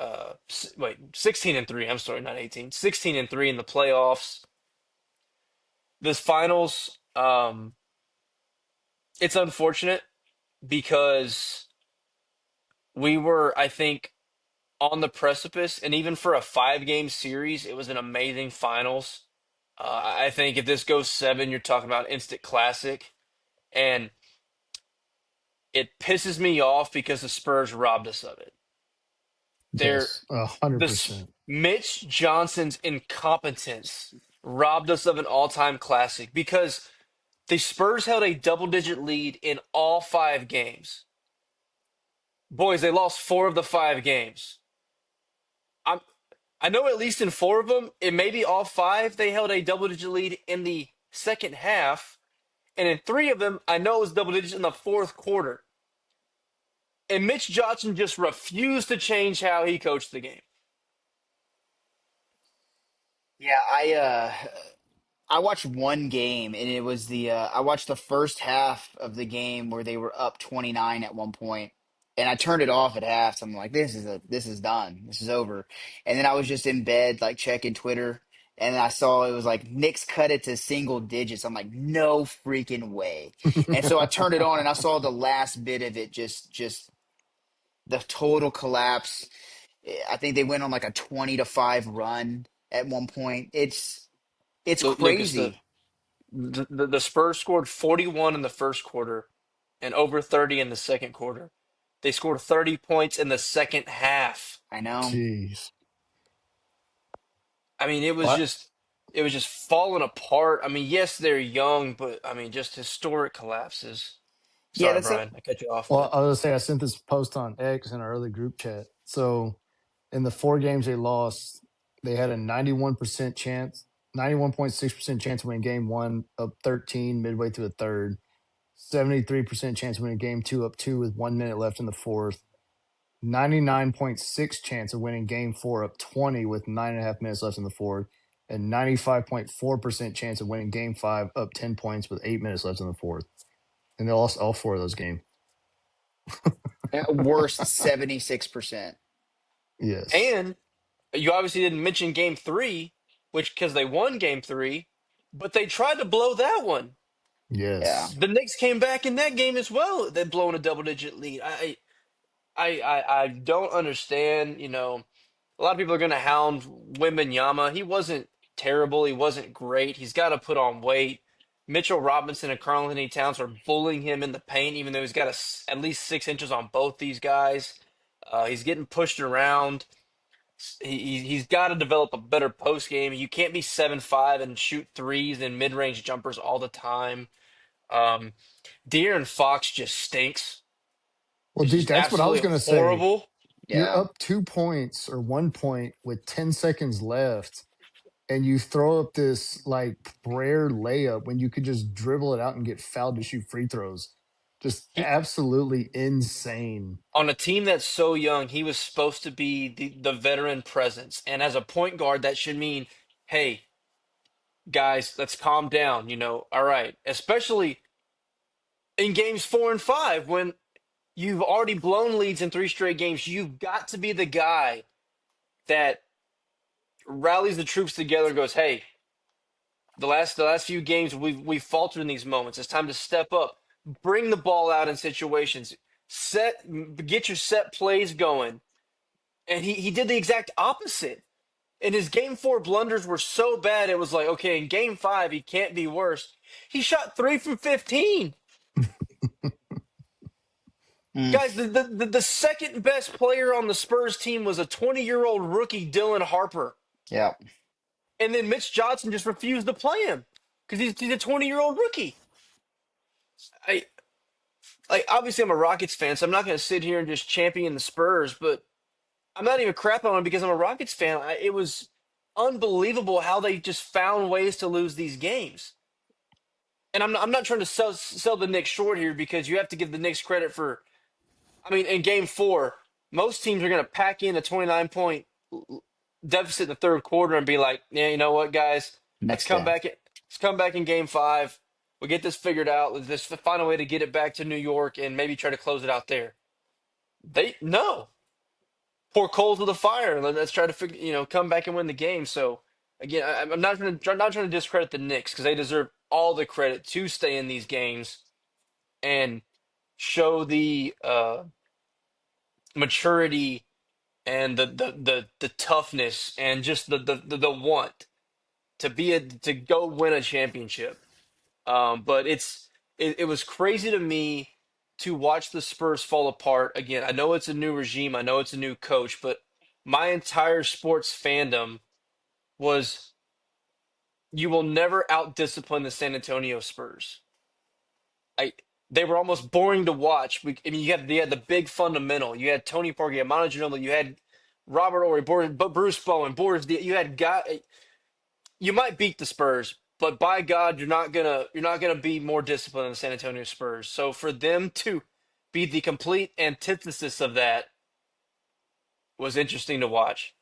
16-3. I'm sorry, not 18. 16-3 in the playoffs. This finals, it's unfortunate because we were, I think, on the precipice, and even for a 5-game series, it was an amazing finals. I think if this goes 7, you're talking about instant classic. And it pisses me off because the Spurs robbed us of it. They're Yes. 100%. Mitch Johnson's incompetence robbed us of an all-time classic because the Spurs held a double-digit lead in all 5 games. Boys, they lost 4 of the 5 games. I'm, I know at least in 4 of them, it may be all 5, they held a double-digit lead in the second half, and in 3 of them, I know it was double digits in the fourth quarter. And Mitch Johnson just refused to change how he coached the game. Yeah, I watched one game and it was the I watched the first half of the game where they were up 29 at one point and I turned it off at half. So I'm like, this is done. This is over. And then I was just in bed, like checking Twitter, and I saw it was like Knicks cut it to single digits. I'm like, no freaking way. And so I turned it on, and I saw the last bit of it, just the total collapse. I think they went on like a 20-5 run at one point. It's Lucas, crazy. the Spurs scored 41 in the first quarter and over 30 in the second quarter. They scored 30 points in the second half. I know. Jeez. I mean, What? it was just falling apart. I mean, yes, they're young, but I mean, just historic collapses. Yeah, Sorry, that's a Brian, I cut you off, Well, but I was gonna say I sent this post on X in our early group chat. So in the 4 games they lost, they had a 91% chance, 91.6% chance of winning game one, up 13 midway through the third, 73% chance of winning game two, up two with 1 minute left in the fourth, 99.6 chance of winning game four, up 20 with 9.5 minutes left in the fourth, and 95.4% chance of winning game five, up 10 points with 8 minutes left in the fourth. And they lost all four of those games. at worst 76%. Yes. and you obviously didn't mention game three, which because they won game three, but they tried to blow that one. Yeah. Yes. The Knicks came back in that game as well. They'd blown a double digit lead. I don't understand. You know, a lot of people are going to hound Wembanyama. He wasn't terrible. He wasn't great. He's got to put on weight. Mitchell Robinson and Karl Anthony Towns are bullying him in the paint, even though he's got at least 6 inches on both these guys. He's getting pushed around. He's got to develop a better post game. You can't be 7'5" and shoot threes and mid range jumpers all the time. Um, De'Aaron Fox just stinks. Well, It's dude, just that's what I was absolutely going to say. horrible. You're Yeah. up 2 points or 1 point with 10 seconds left, and you throw up this like prayer layup when you could just dribble it out and get fouled to shoot free throws. Just He absolutely insane. on a team that's so young, he was supposed to be the veteran presence. And as a point guard, that should mean, hey, guys, let's calm down, you know. All right. Especially in games four and five when you've already blown leads in three straight games. You've got to be the guy that rallies the troops together and goes, hey, the last few games we've faltered in these moments. It's time to step up. Bring the ball out in situations. Get your set plays going. And he did the exact opposite. And his game four blunders were so bad, it was like, okay, in game five, he can't be worse. He shot 3 from 15. Mm, Guys, the second best player on the Spurs team was a 20-year-old rookie, Dylan Harper. yeah. And then Mitch Johnson just refused to play him because he's a 20-year-old rookie. I like obviously I'm a Rockets fan, so I'm not going to sit here and just champion the Spurs, but I'm not even crap on him because I'm a Rockets fan. It was unbelievable how they just found ways to lose these games. And I'm not trying to sell the Knicks short here because you have to give the Knicks credit for. I mean, in Game Four, most teams are going to pack in a 29-point deficit in the third quarter and be like, yeah, you know what, guys, let's Next come day. back. Let's come back in Game Five. We get this figured out. Let's find a way to get it back to New York and maybe try to close it out there. They no pour coals to the fire and let's try to figure, come back and win the game. So again, I'm not trying to discredit the Knicks because they deserve all the credit to stay in these games and show the maturity and the toughness and just the want to go win a championship. But it was crazy to me to watch the Spurs fall apart. Again, I know it's a new regime, I know it's a new coach, but my entire sports fandom was you will never out discipline the San Antonio Spurs. I They were almost boring to watch. I mean, you had the big fundamental. You had Tony Parker, you had Manu Ginobili, you had Robert Horry, Bruce Bowen, Boris. You had guy. You might beat the Spurs, but by God, you're not gonna be more disciplined than the San Antonio Spurs. So for them to be the complete antithesis of that was interesting to watch.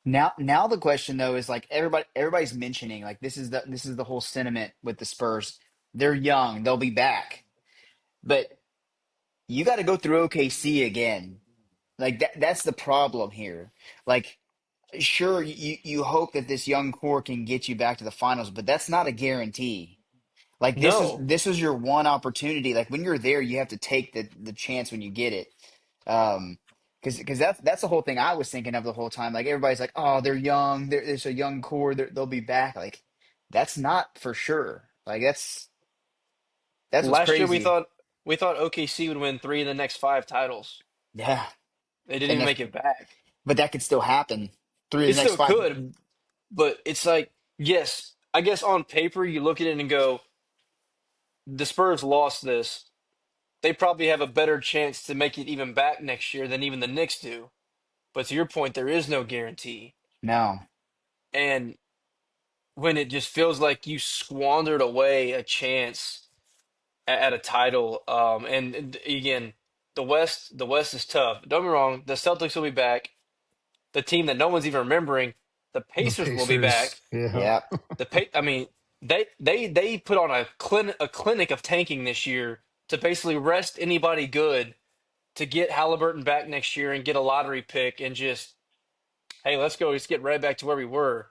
Now the question though is like everybody's mentioning like this is the whole sentiment with the Spurs. They're young, they'll be back. But you got to go through OKC again. Like that's the problem here. Like sure you hope that this young core can get you back to the finals, but that's not a guarantee. Like No, this was your one opportunity. Like when you're there, you have to take the chance when you get it. Um, because that's the whole thing I was thinking of the whole time. Like everybody's like, oh, they're young. There's a young core. They'll be back. Like that's not for sure. Like that's what's last year crazy. we thought OKC would win 3 of the next 5 titles. Yeah, They didn't and even that's make it back. but that could still happen. Three of It the next still five. could, but it's like, yes, I guess on paper you look at it and go, the Spurs lost this. They probably have a better chance to make it even back next year than even the Knicks do. But to your point, there is no guarantee. No, And when it just feels like you squandered away a chance at a title, and again, the West is tough. Don't get me wrong, the Celtics will be back. The team that no one's even remembering, the The Pacers will be Pacers, back. yeah. yeah, I mean, they put on a clinic of tanking this year to basically rest anybody good to get Halliburton back next year and get a lottery pick and just, hey, let's go, let's get right back to where we were.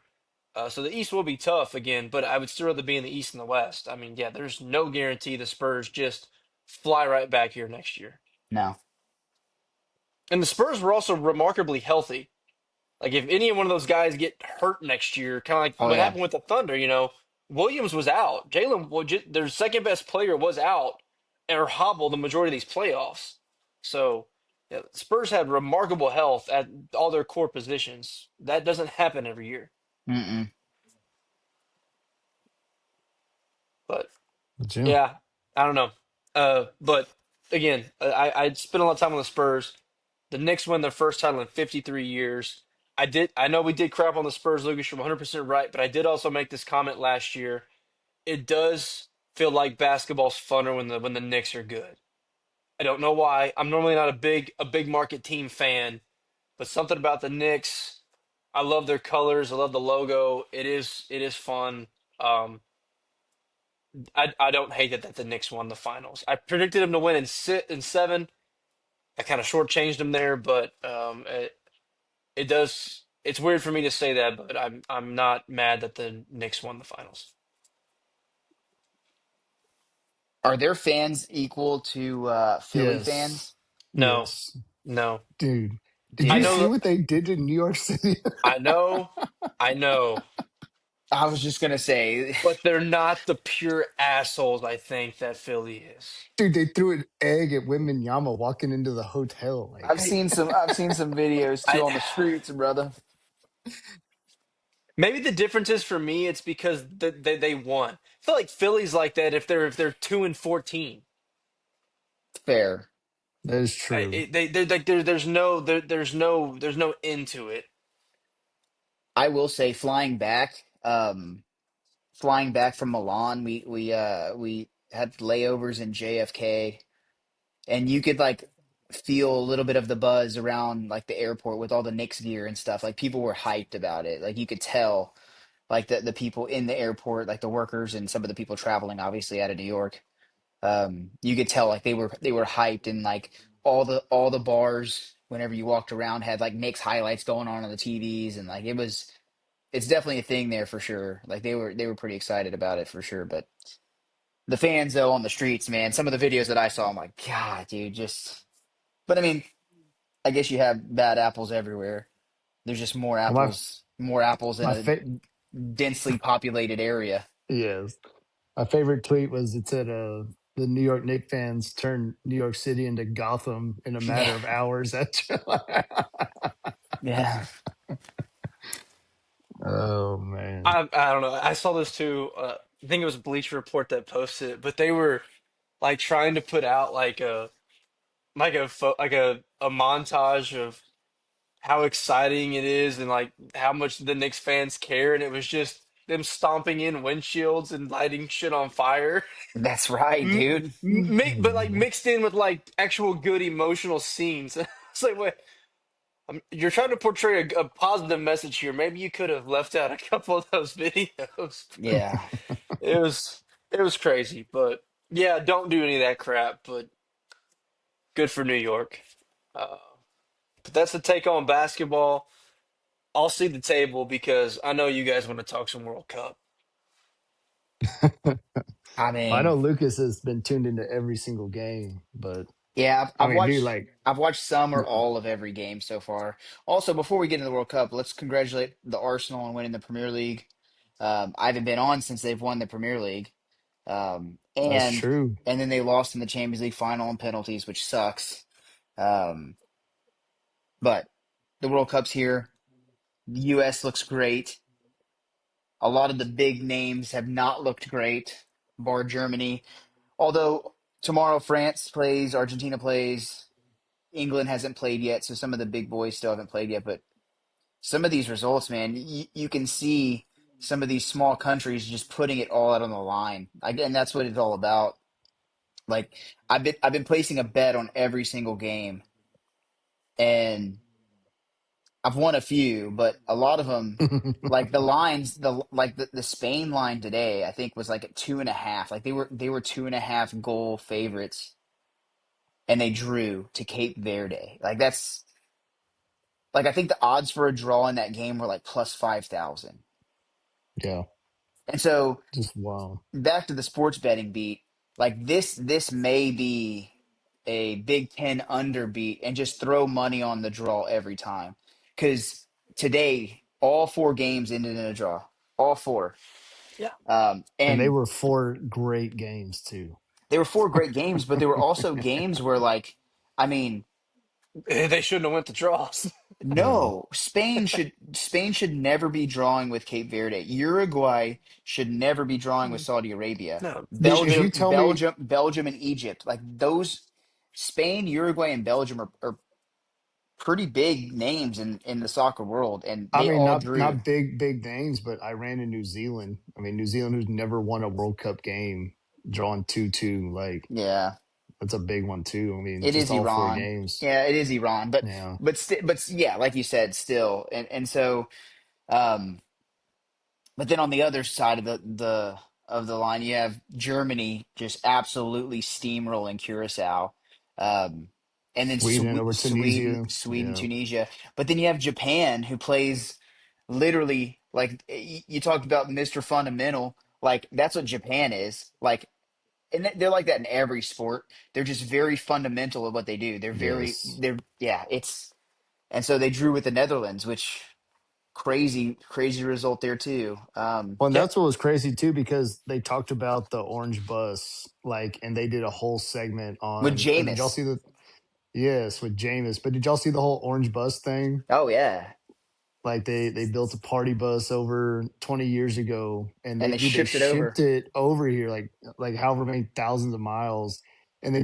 So the East will be tough again, but I would still rather be in the East and the West. I mean, yeah, there's no guarantee the Spurs just fly right back here next year. no. And the Spurs were also remarkably healthy. Like if any one of those guys get hurt next year, kind of like Oh what yeah. happened with the Thunder, Williams was out. Their second best player, was out or hobbled the majority of these playoffs. So yeah, Spurs had remarkable health at all their core positions. That doesn't happen every year. Mm-mm. But But yeah, yeah, I don't know. But again, I spent a lot of time on the Spurs. The Knicks win their first title in 53 years. I know we did crap on the Spurs, Lucas. You're 100% right, but I did also make this comment last year. It does feel like basketball's funner when the Knicks are good. I don't know why. I'm normally not a big market team fan, but something about the Knicks. I love their colors. I love the logo. It is fun. Um, I don't hate that the Knicks won the finals. I predicted them to win in 7. I kind of shortchanged them there, but it does. It's weird for me to say that, but I'm not mad that the Knicks won the finals. Are their fans equal to Philly yes, fans? No, yes, no. dude. Did I you Dude, see know, what they did in New York City? I know, I know, I was just gonna say, but they're not the pure assholes I think that Philly is. Dude, they threw an egg at Wembanyama walking into the hotel. Like, hey, I've seen some videos too I on the streets, brother. maybe the difference is for me, it's because they won. I feel like Philly's like that if they're 2-14. Fair. that is true. They're like there's no end to it. I will say, flying back from Milan, we had layovers in JFK, and you could like feel a little bit of the buzz around like the airport with all the Knicks gear and stuff. Like people were hyped about it. Like you could tell, like the people in the airport, like the workers and some of the people traveling, obviously out of New York. You could tell like they were hyped, and like all the bars whenever you walked around had like Knicks highlights going on the TVs, and like it's definitely a thing there for sure. Like they were pretty excited about it for sure. But the fans though on the streets, man, some of the videos that I saw, I'm like, God, dude, just. But I mean, I guess you have bad apples everywhere. There's just Well, more apples in my a fa- densely populated area. yes, my favorite tweet was it said, "The New York Knicks fans turned New York City into Gotham in a Yeah, matter of hours." yeah, Oh man, I don't know. I saw this too. I think it was Bleacher Report that posted it, but they were like trying to put out like a montage of how exciting it is and like how much the Knicks fans care, and it was just them stomping in windshields and lighting shit on fire. that's right, dude. But like mixed in with like actual good emotional scenes. It's like, wait, you're trying to portray a positive message here. Maybe you could have left out a couple of those videos. Yeah, It was crazy, but yeah, don't do any of that crap. But Good for New York. Uh, but that's the take on basketball. I'll see the table because I know you guys want to talk some World Cup. I I know mean, Lucas has been tuned into every single game, but yeah, I mean, dude, like, I've watched some or yeah, all of every game so far. Also, before we get into the World Cup, let's congratulate the Arsenal on winning the Premier League. I haven't been on since they've won the Premier League, um, that's and true. and then they lost in the Champions League final on penalties, which sucks. Um, but the World Cup's here. The U.S. looks great. A lot of the big names have not looked great, bar Germany. Although tomorrow France plays, Argentina plays. England hasn't played yet, so some of the big boys still haven't played yet. But some of these results, man, you can see some of these small countries just putting it all out on the line. Again, that's what it's all about. Like I've been placing a bet on every single game, and I've won a few, but a lot of them, like the lines, the Spain line today, I think was like at 2.5. Like they were 2.5 goal favorites, and they drew to Cape Verde. Like that's like I think the odds for a draw in that game were like plus 5,000. Yeah, And so just wow. back to the sports betting beat, like this may be a Big Ten under beat and just throw money on the draw every time. Because today, all four games ended in a draw. All four. Yeah. And they And were four great games too. they were four great games, but there were also games where like, I mean, They shouldn't have went to draws. Yeah, no, Spain should never be drawing with Cape Verde. Uruguay should never be drawing with Saudi Arabia. No, they dude, should if have. you tell me, Belgium and Egypt. Like those Spain, Uruguay, and Belgium are pretty big names in the soccer world, and I they mean, all not drew. big names, but Iran and New Zealand. I mean, New Zealand, who's never won a World Cup game, drawing 2-2. Like Yeah, that's a big one too. I mean, it just is all four Iran. games. Yeah, it is Iran. But Yeah, yeah, like you said, still, and so. Um, But then on the other side of the line, you have Germany just absolutely steamrolling Curacao, um, and then Sweden over Tunisia. Sweden, Yeah, Tunisia. But then you have Japan, who plays literally like you talked about Mr. Fundamental. Like that's what Japan is like, and they're like that in every sport. They're just very fundamental of what they do. yes. They're yeah. It's and so they drew with the Netherlands, which crazy result there too. Well, and Yeah. that's what was crazy too, because they talked about the orange bus, like, and they did a whole segment With on. Did y'all Jameis. see the? Yes, with Jameis. But did y'all see the whole orange bus thing? Oh yeah, Like they built a party bus over 20 years ago, and and they they shipped it shipped over. it over here, like however many thousands of miles, and they're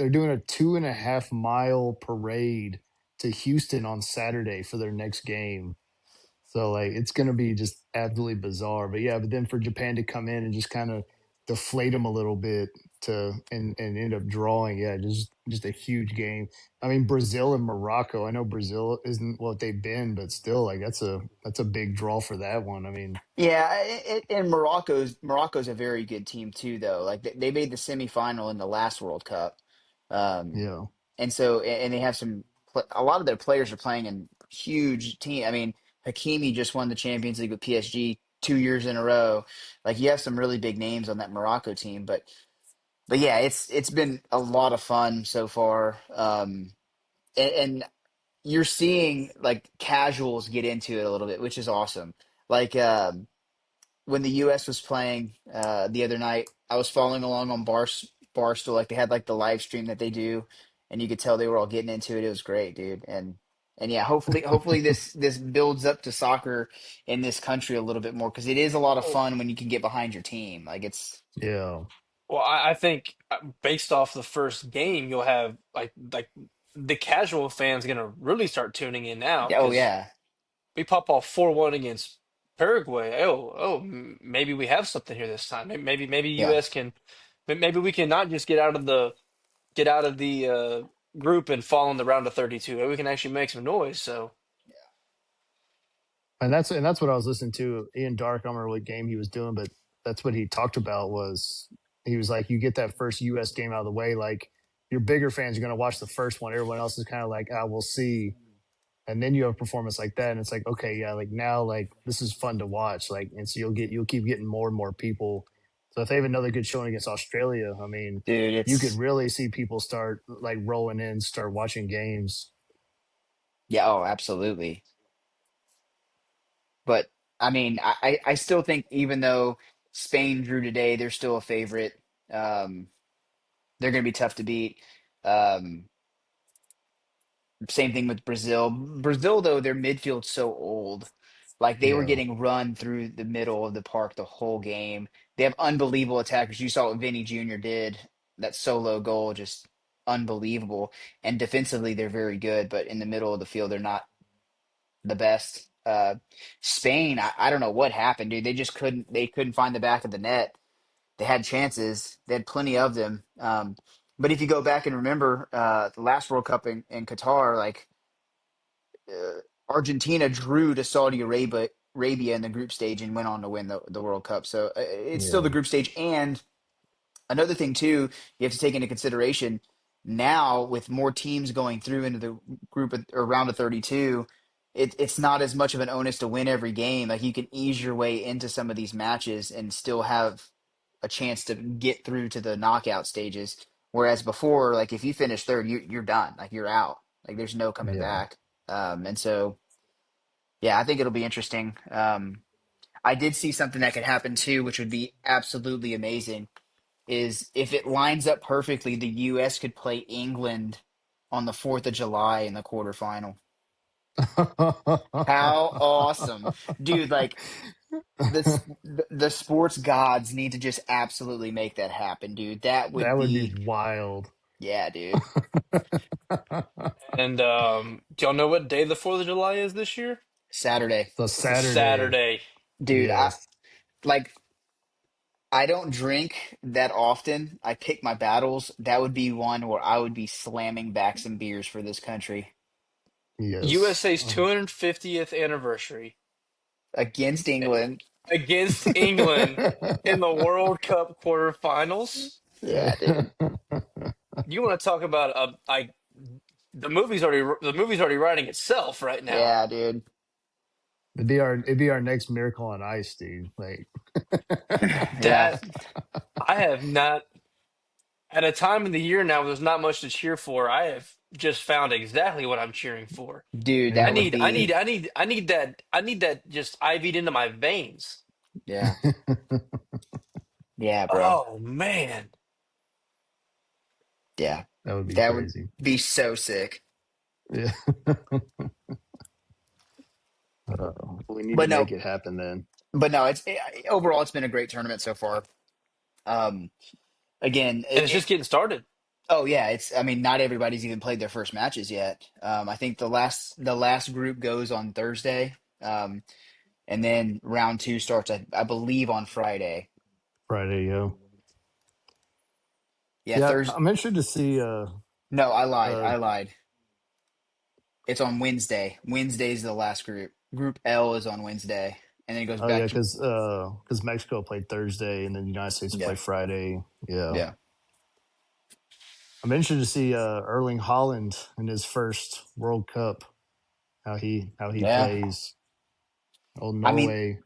doing a 2.5 mile parade to Houston on Saturday for their next game. So like it's gonna be just absolutely bizarre. But yeah, but then for Japan to come in and just kind of deflate them a little bit to and end up drawing, yeah, just a huge game. I mean, Brazil and Morocco. I know Brazil isn't what they've been, but still, like that's a big draw for that one. I mean, Yeah, and Morocco's a very good team too, though. Like they made the semifinal in the last World Cup, um, yeah. and so and they have a lot of their players are playing in huge team. I mean, Hakimi just won the Champions League with PSG 2 years in a row. Like you have some really big names on that Morocco team, but yeah, it's been a lot of fun so far. And you're seeing like casuals get into it a little bit, which is awesome. Like when the U.S. was playing the other night, I was following along on Barstool. Like they had like the live stream that they do, and you could tell they were all getting into it. It was great, dude. And yeah, hopefully this builds up to soccer in this country a little bit more because it is a lot of Oh, fun when you can get behind your team. Like it's Yeah. well, I think based off the first game, you'll have like the casual fans gonna really start tuning in now oh because yeah, we pop off 4-1 against Paraguay. Maybe we have something here this time. Maybe yeah. US can. Maybe we can not just get out of the group and fall in the round of 32. Maybe we can actually make some noise. So And that's what I was listening to. Ian Dark, I don't remember what game he was doing, but that's what he talked about was he was like, you get that first US game out of the way, like your bigger fans are going to watch the first one. Everyone else is kind of like, ah, we'll see. And then you have a performance like that, and it's like, okay, yeah, like now, like this is fun to watch. Like, and so you'll keep getting more and more people. So if they have another good showing against Australia, I mean, Dude, you could it's really see people start like rolling in, start watching games. yeah, oh, absolutely. But I mean, I still think even though Spain drew today, they're still a favorite. Um, they're going to be tough to beat. Um, Same thing with Brazil. Brazil, though, their midfield's so old. Like they were Yeah, getting run through the middle of the park the whole game. They have unbelievable attackers. You saw what Vinny Jr. did. That solo goal, just unbelievable. And defensively, they're very good, but in the middle of the field, they're not the best. Spain, I don't know what happened, dude. They couldn't find the back of the net. They had chances. They had plenty of them. But if you go back and remember the last World Cup in Qatar, like Argentina drew to Arabia in the group stage and went on to win the World Cup. So it's still yeah, the group stage. And another thing too, you have to take into consideration now with more teams going through into the or round of 32. It's not as much of an onus to win every game. Like you can ease your way into some of these matches and still have a chance to get through to the knockout stages. Whereas before, like if you finish third, you're done. Like you're out. Like there's no coming yeah. back. And so yeah, I think it'll be interesting. I did see something that could happen too, which would be absolutely amazing. Is if it lines up perfectly, the U.S. could play England on the 4th of July in the quarterfinal. How awesome, dude! Like the sports gods need to just absolutely make that happen, dude. That That would would be be, wild. yeah, dude. And do y'all know what day the 4th of July is this year? Saturday, So It's a Saturday, Saturday. dude. yes. Like I don't drink that often. I pick my battles. That would be one where I would be slamming back some beers for this country Yes. USA's 250th anniversary against England. against England in the World Cup quarterfinals. Yeah, dude. You want to talk about the movie's already writing itself right now. Yeah, dude. It'd be our next miracle on ice, dude. Like Yeah, That I have not at a time in the year now where there's not much to cheer for. I have just found exactly what I'm cheering for. dude. I That yeah. would need I need be, I need I need that I need that just IV'd into my veins. yeah, yeah, bro. Oh man. Yeah, That would be that would crazy. be so sick. Yeah. We need to But no, make it happen then. but no. Overall, it's been a great tournament so far. Um, Again, And it's just getting started. oh yeah, it's. I mean, not everybody's even played their first matches yet. I think the last group goes on Thursday, and then round two starts. I believe on Friday. Friday, yo. Yeah, Yeah, Thursday. I'm interested to see No, I lied. uh I lied. It's on Wednesday. Wednesday's the last group. Group L is on Wednesday, and then it goes oh yeah, back to because Mexico played Thursday and then the United States play yeah, Friday. Yeah. yeah, I'm interested to see Erling Holland in his first World Cup, how he yeah. plays. Old I mean, Norway.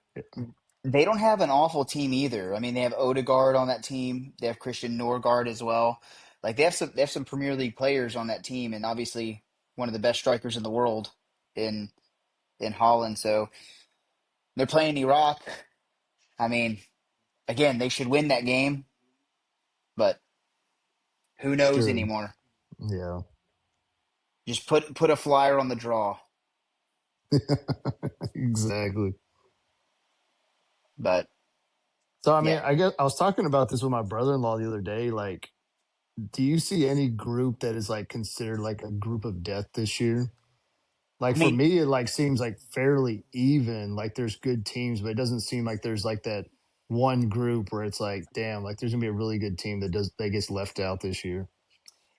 they don't have an awful team either. I mean, they have Odegaard on that team. They have Christian Norgard as well. Like they have some Premier League players on that team, and obviously one of the best strikers in the world in in Holland. So they're playing Iraq. I mean, again, they should win that game, but who knows Should. anymore? Yeah. Just put a flyer on the draw. Exactly. But So I mean, yeah, I guess I was talking about this with my brother-in-law the other day. Like, do you see any group that is like considered like a group of death this year? Like I for mean, me, it like seems like fairly even. Like there's good teams, but it doesn't seem like there's like that one group where it's like, damn, like there's gonna be a really good team that gets left out this year.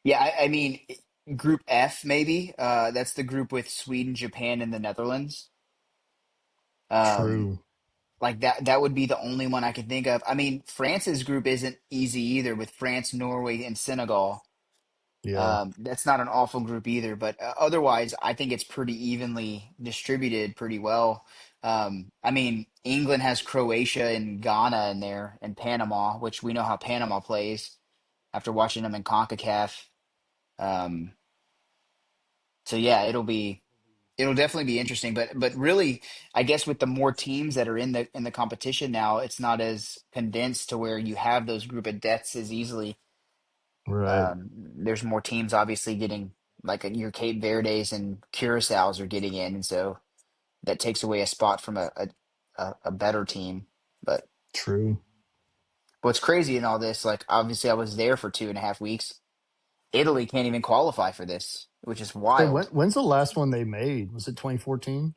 yeah. I mean, Group F maybe. That's the group with Sweden, Japan, and the Netherlands. Um, True. Like that would be the only one I could think of. I mean, France's group isn't easy either with France, Norway, and Senegal. Yeah. That's not an awful group either, but otherwise, I think it's pretty evenly distributed pretty well. I mean, England has Croatia and Ghana in there, and Panama, which we know how Panama plays after watching them in CONCACAF. Um, so yeah, it'll definitely be interesting. But really, I guess with the more teams that are in the competition now, it's not as condensed to where you have those group of deaths as easily. Right. There's more teams obviously getting like your Cape Verdes and Curaçao's are getting in, and so that takes away a spot from a better team. But True. what's crazy in all this, like obviously I was there for 2.5 weeks. Italy can't even qualify for this, which is So wild. when's the last one they made? Was it 2014?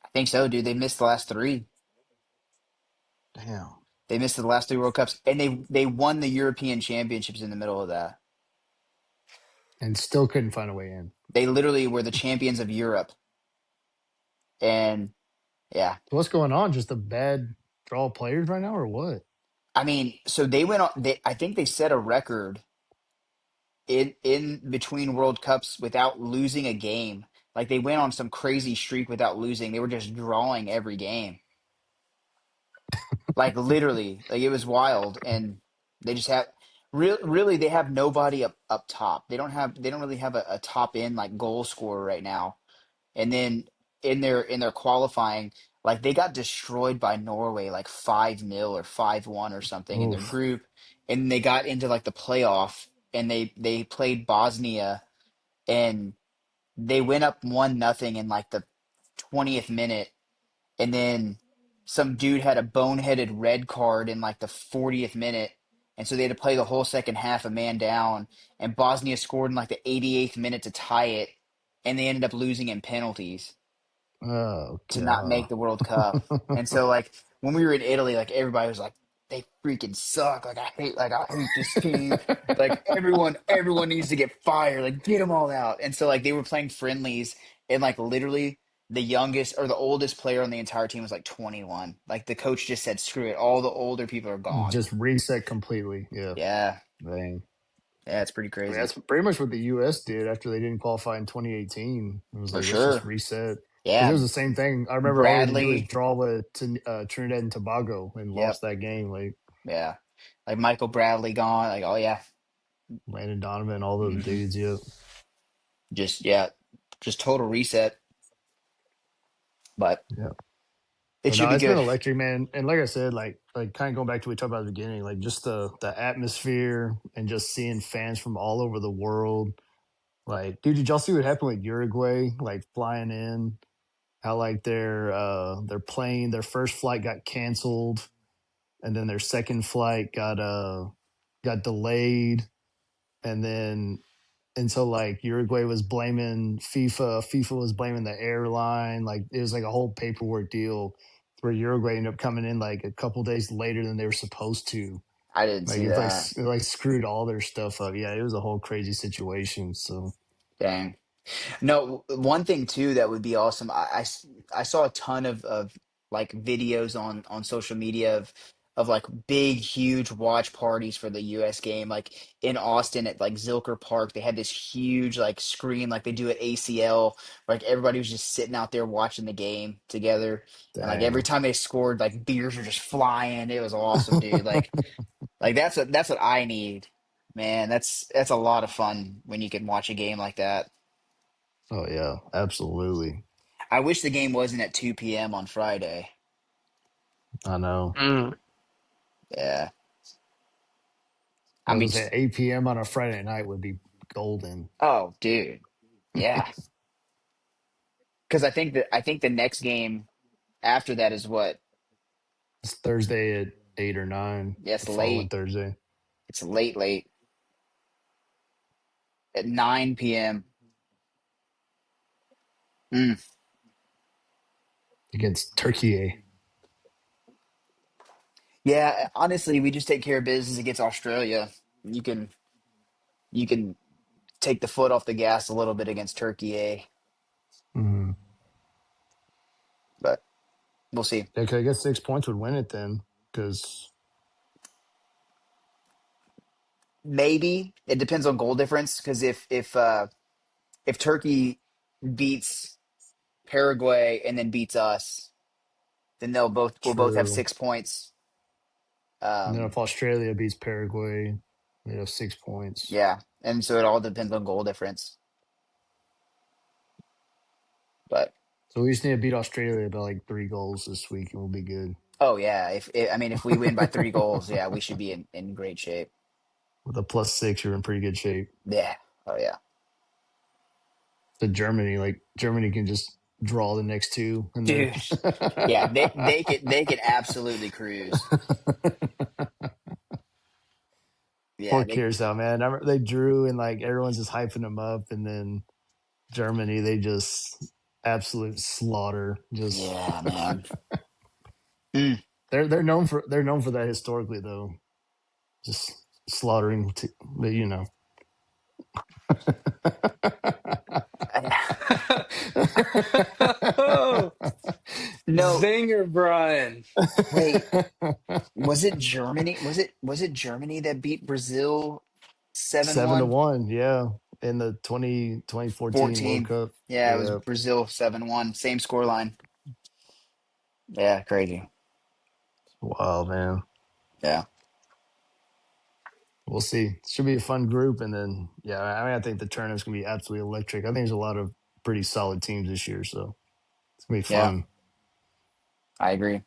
I think so, dude. They missed the last three. Damn. They missed the last three World Cups, and they won the European Championships in the middle of that. And still couldn't find a way in. They literally were the champions of Europe, and yeah, So what's going on? Just a bad draw of players right now, or what? I mean, so they went on. I think they set a record in between World Cups without losing a game. Like they went on some crazy streak without losing. They were just drawing every game. Like literally, like it was wild, and they just have really they have nobody up top. They don't really have a top end like goal scorer right now. And then in their qualifying, like they got destroyed by Norway like 5-0 or 5-1 or something in their Oof. group. And they got into like the playoff and they played Bosnia and they went up 1-0 in like the 20th minute and then some dude had a boneheaded red card in like the 40th minute. And so they had to play the whole second half a man down. And Bosnia scored in like the 88th minute to tie it. And they ended up losing in penalties Oh to not make god. the World Cup. And so like when we were in Italy, like everybody was like, they freaking suck. Like I hate this team. Like everyone needs to get fired. Like get them all out. And so like they were playing friendlies and like literally the youngest or the oldest player on the entire team was like 21. Like the coach just said, screw it. All the older people are gone. Just reset completely. Yeah. Yeah. Dang. Yeah, it's pretty I mean, crazy. that's pretty much what the U.S. did after they didn't qualify in 2018. It was For like, let's just sure. reset. Because it Yeah. was the same thing. I remember all we had to do was Bradley. draw with Trinidad and Tobago and Yep. lost that game. Like Yeah. Like Michael Bradley gone. Like, oh yeah. Landon Donovan, all those Hmm. dudes. Yeah. Just yeah, just total reset. But Yeah. it But should no, be it's been good electric, man. And like I said, like kind of going back to what we talked about at the beginning, like just the atmosphere and just seeing fans from all over the world. Like, dude, did y'all see what happened with Uruguay? Like flying in, how like their plane, their first flight got canceled, and then their second flight got delayed, and then and so like Uruguay was blaming FIFA, FIFA was blaming the airline. Like it was like a whole paperwork deal where Uruguay ended up coming in like a couple days later than they were supposed to. I didn't Like see it's like that. it like screwed all their stuff up. Yeah, it was a whole crazy situation. So Dang. No, one thing too that would be awesome. I saw a ton of like videos on social media of like big, huge watch parties for the US game. Like in Austin at like Zilker Park, they had this huge like screen like they do at ACL. Like everybody was just sitting out there watching the game together. And like every dang. time they scored, like beers were just flying. It was awesome, dude. Like that's what I need. Man, that's a lot of fun when you can watch a game like that. Oh yeah, absolutely. I wish the game wasn't at 2 p.m. on Friday. I know. Mm. Yeah. I I was mean, gonna say 8 p.m. on a Friday night would be golden. oh, dude. Yeah. Because I think the next game after that is what? It's Thursday at 8 or 9. Yes, The following late. Thursday It's late at 9 p.m. Mm. against Turkey. Yeah, honestly, we just take care of business against Australia. You can take the foot off the gas a little bit against Turkey, eh? Mm-hmm. But we'll see. Yeah, 'cause I guess 6 points would win it then. Because maybe it depends on goal difference because if Turkey beats Paraguay and then beats us, then we'll both have True. 6 points. And then Um, if Australia beats Paraguay, they have 6 points. yeah, and so it all depends on goal difference. But So we just need to beat Australia by like 3 goals this week, and we'll be good. oh yeah, if we win by 3 goals, yeah, we should be in great shape. With a +6, you're in pretty good shape. Yeah. Oh yeah. To Germany, like Germany can just draw the next two, and they're Dude. Yeah, they could absolutely cruise. Yeah, poor they Curacao, man. They drew, and like everyone's just hyping them up, and then Germany, they just absolute slaughter. Just yeah, man. Mm. they're known for that historically, though. Just slaughtering, but you know. Oh, No, zinger, Brian. wait. Was it Germany? Was it Germany that beat Brazil 7 to 7-1? 1, yeah, in the 2014 World 14. Cup. Yeah, it was Yeah, Brazil 7-1. Same scoreline. Yeah, crazy. wow, man. Yeah. We'll see. Should be a fun group, and then yeah, I mean, I think the tournament's gonna be absolutely electric. I think there's a lot of pretty solid teams this year, so it's gonna be Yeah, fun. I agree.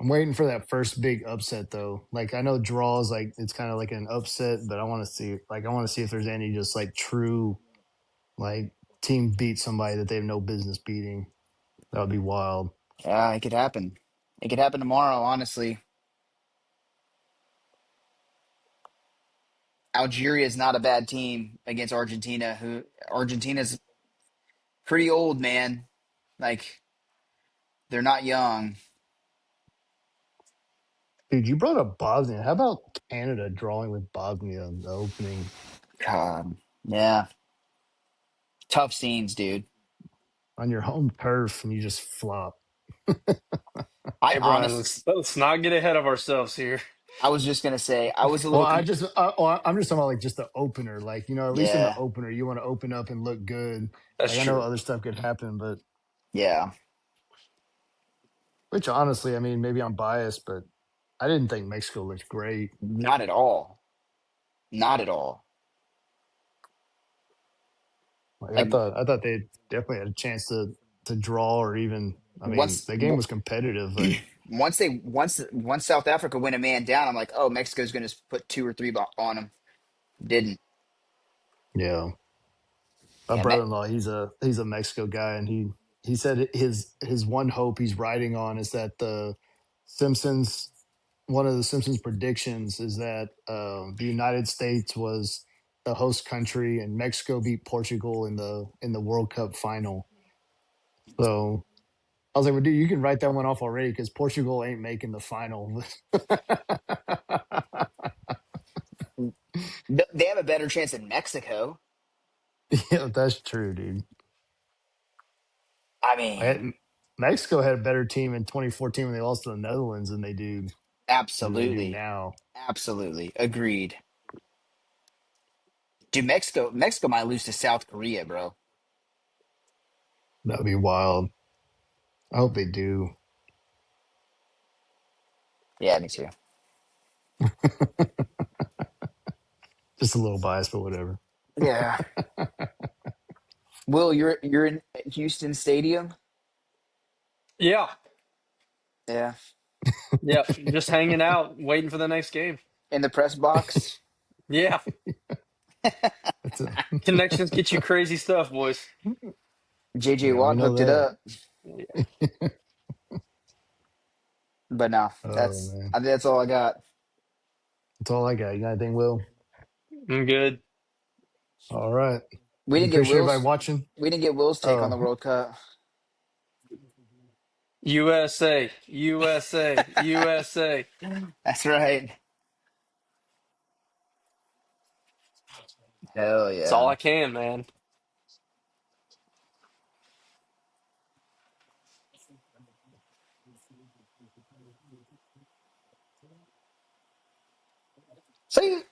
I'm waiting for that first big upset though. Like I know draws, like it's kind of like an upset, but I want to see if there's any just like true like team beat somebody that they have no business beating. That would be wild. Yeah, it could happen. It could happen tomorrow, honestly. Algeria is not a bad team against Argentina, who Argentina's pretty old, man. Like they're not young. Dude, you brought up Bosnia. How about Canada drawing with Bosnia in the opening God. Yeah. Tough scenes, dude. on your home turf and you just flop? I Hey, Brian, honest let's not get ahead of ourselves here. I was just gonna say I was a Well, little I'm just talking about like just the opener. Like, at least in the yeah, opener, you want to open up and look good. That's Like, I know true. other stuff could happen, but yeah. which honestly, I mean, maybe I'm biased, but I didn't think Mexico looked great. Not at all. Not at all. Like, Like I thought they definitely had a chance to draw or even, I mean, once the game was competitive. Like, once South Africa went a man down, I'm like, oh, Mexico's gonna put two or three on them. Didn't. yeah, my Yeah, brother-in-law, he's a Mexico guy, and he said his one hope he's riding on is that Simpsons, one of the Simpsons predictions is that the United States was the host country and Mexico beat Portugal in the World Cup final. So I was like, well, dude, you can write that one off already because Portugal ain't making the final. they have a better chance than Mexico. Yeah, that's true, dude. I Like, mean, Mexico had a better team in 2014 when they lost to the Netherlands than they do absolutely, now. absolutely agreed. Dude, Mexico might lose to South Korea, bro. That would be wild. I hope they do. Yeah, me too. Just a little biased, but whatever. Yeah. Will, you're in Houston Stadium? Yeah, Yeah. yeah. Just hanging out, waiting for the next game. In the press box? Yeah, That's a connections get you crazy stuff, boys. JJ yeah, we Watt know hooked it that. up. But no, Oh man, that's all I got. that's all I got. You got anything, Will? I'm good. All right. We didn't get Appreciate everybody Will's watching. we didn't get Will's take on the Oh, World Cup. USA, USA, USA. That's right. Hell It's all yeah. I can, man. See you.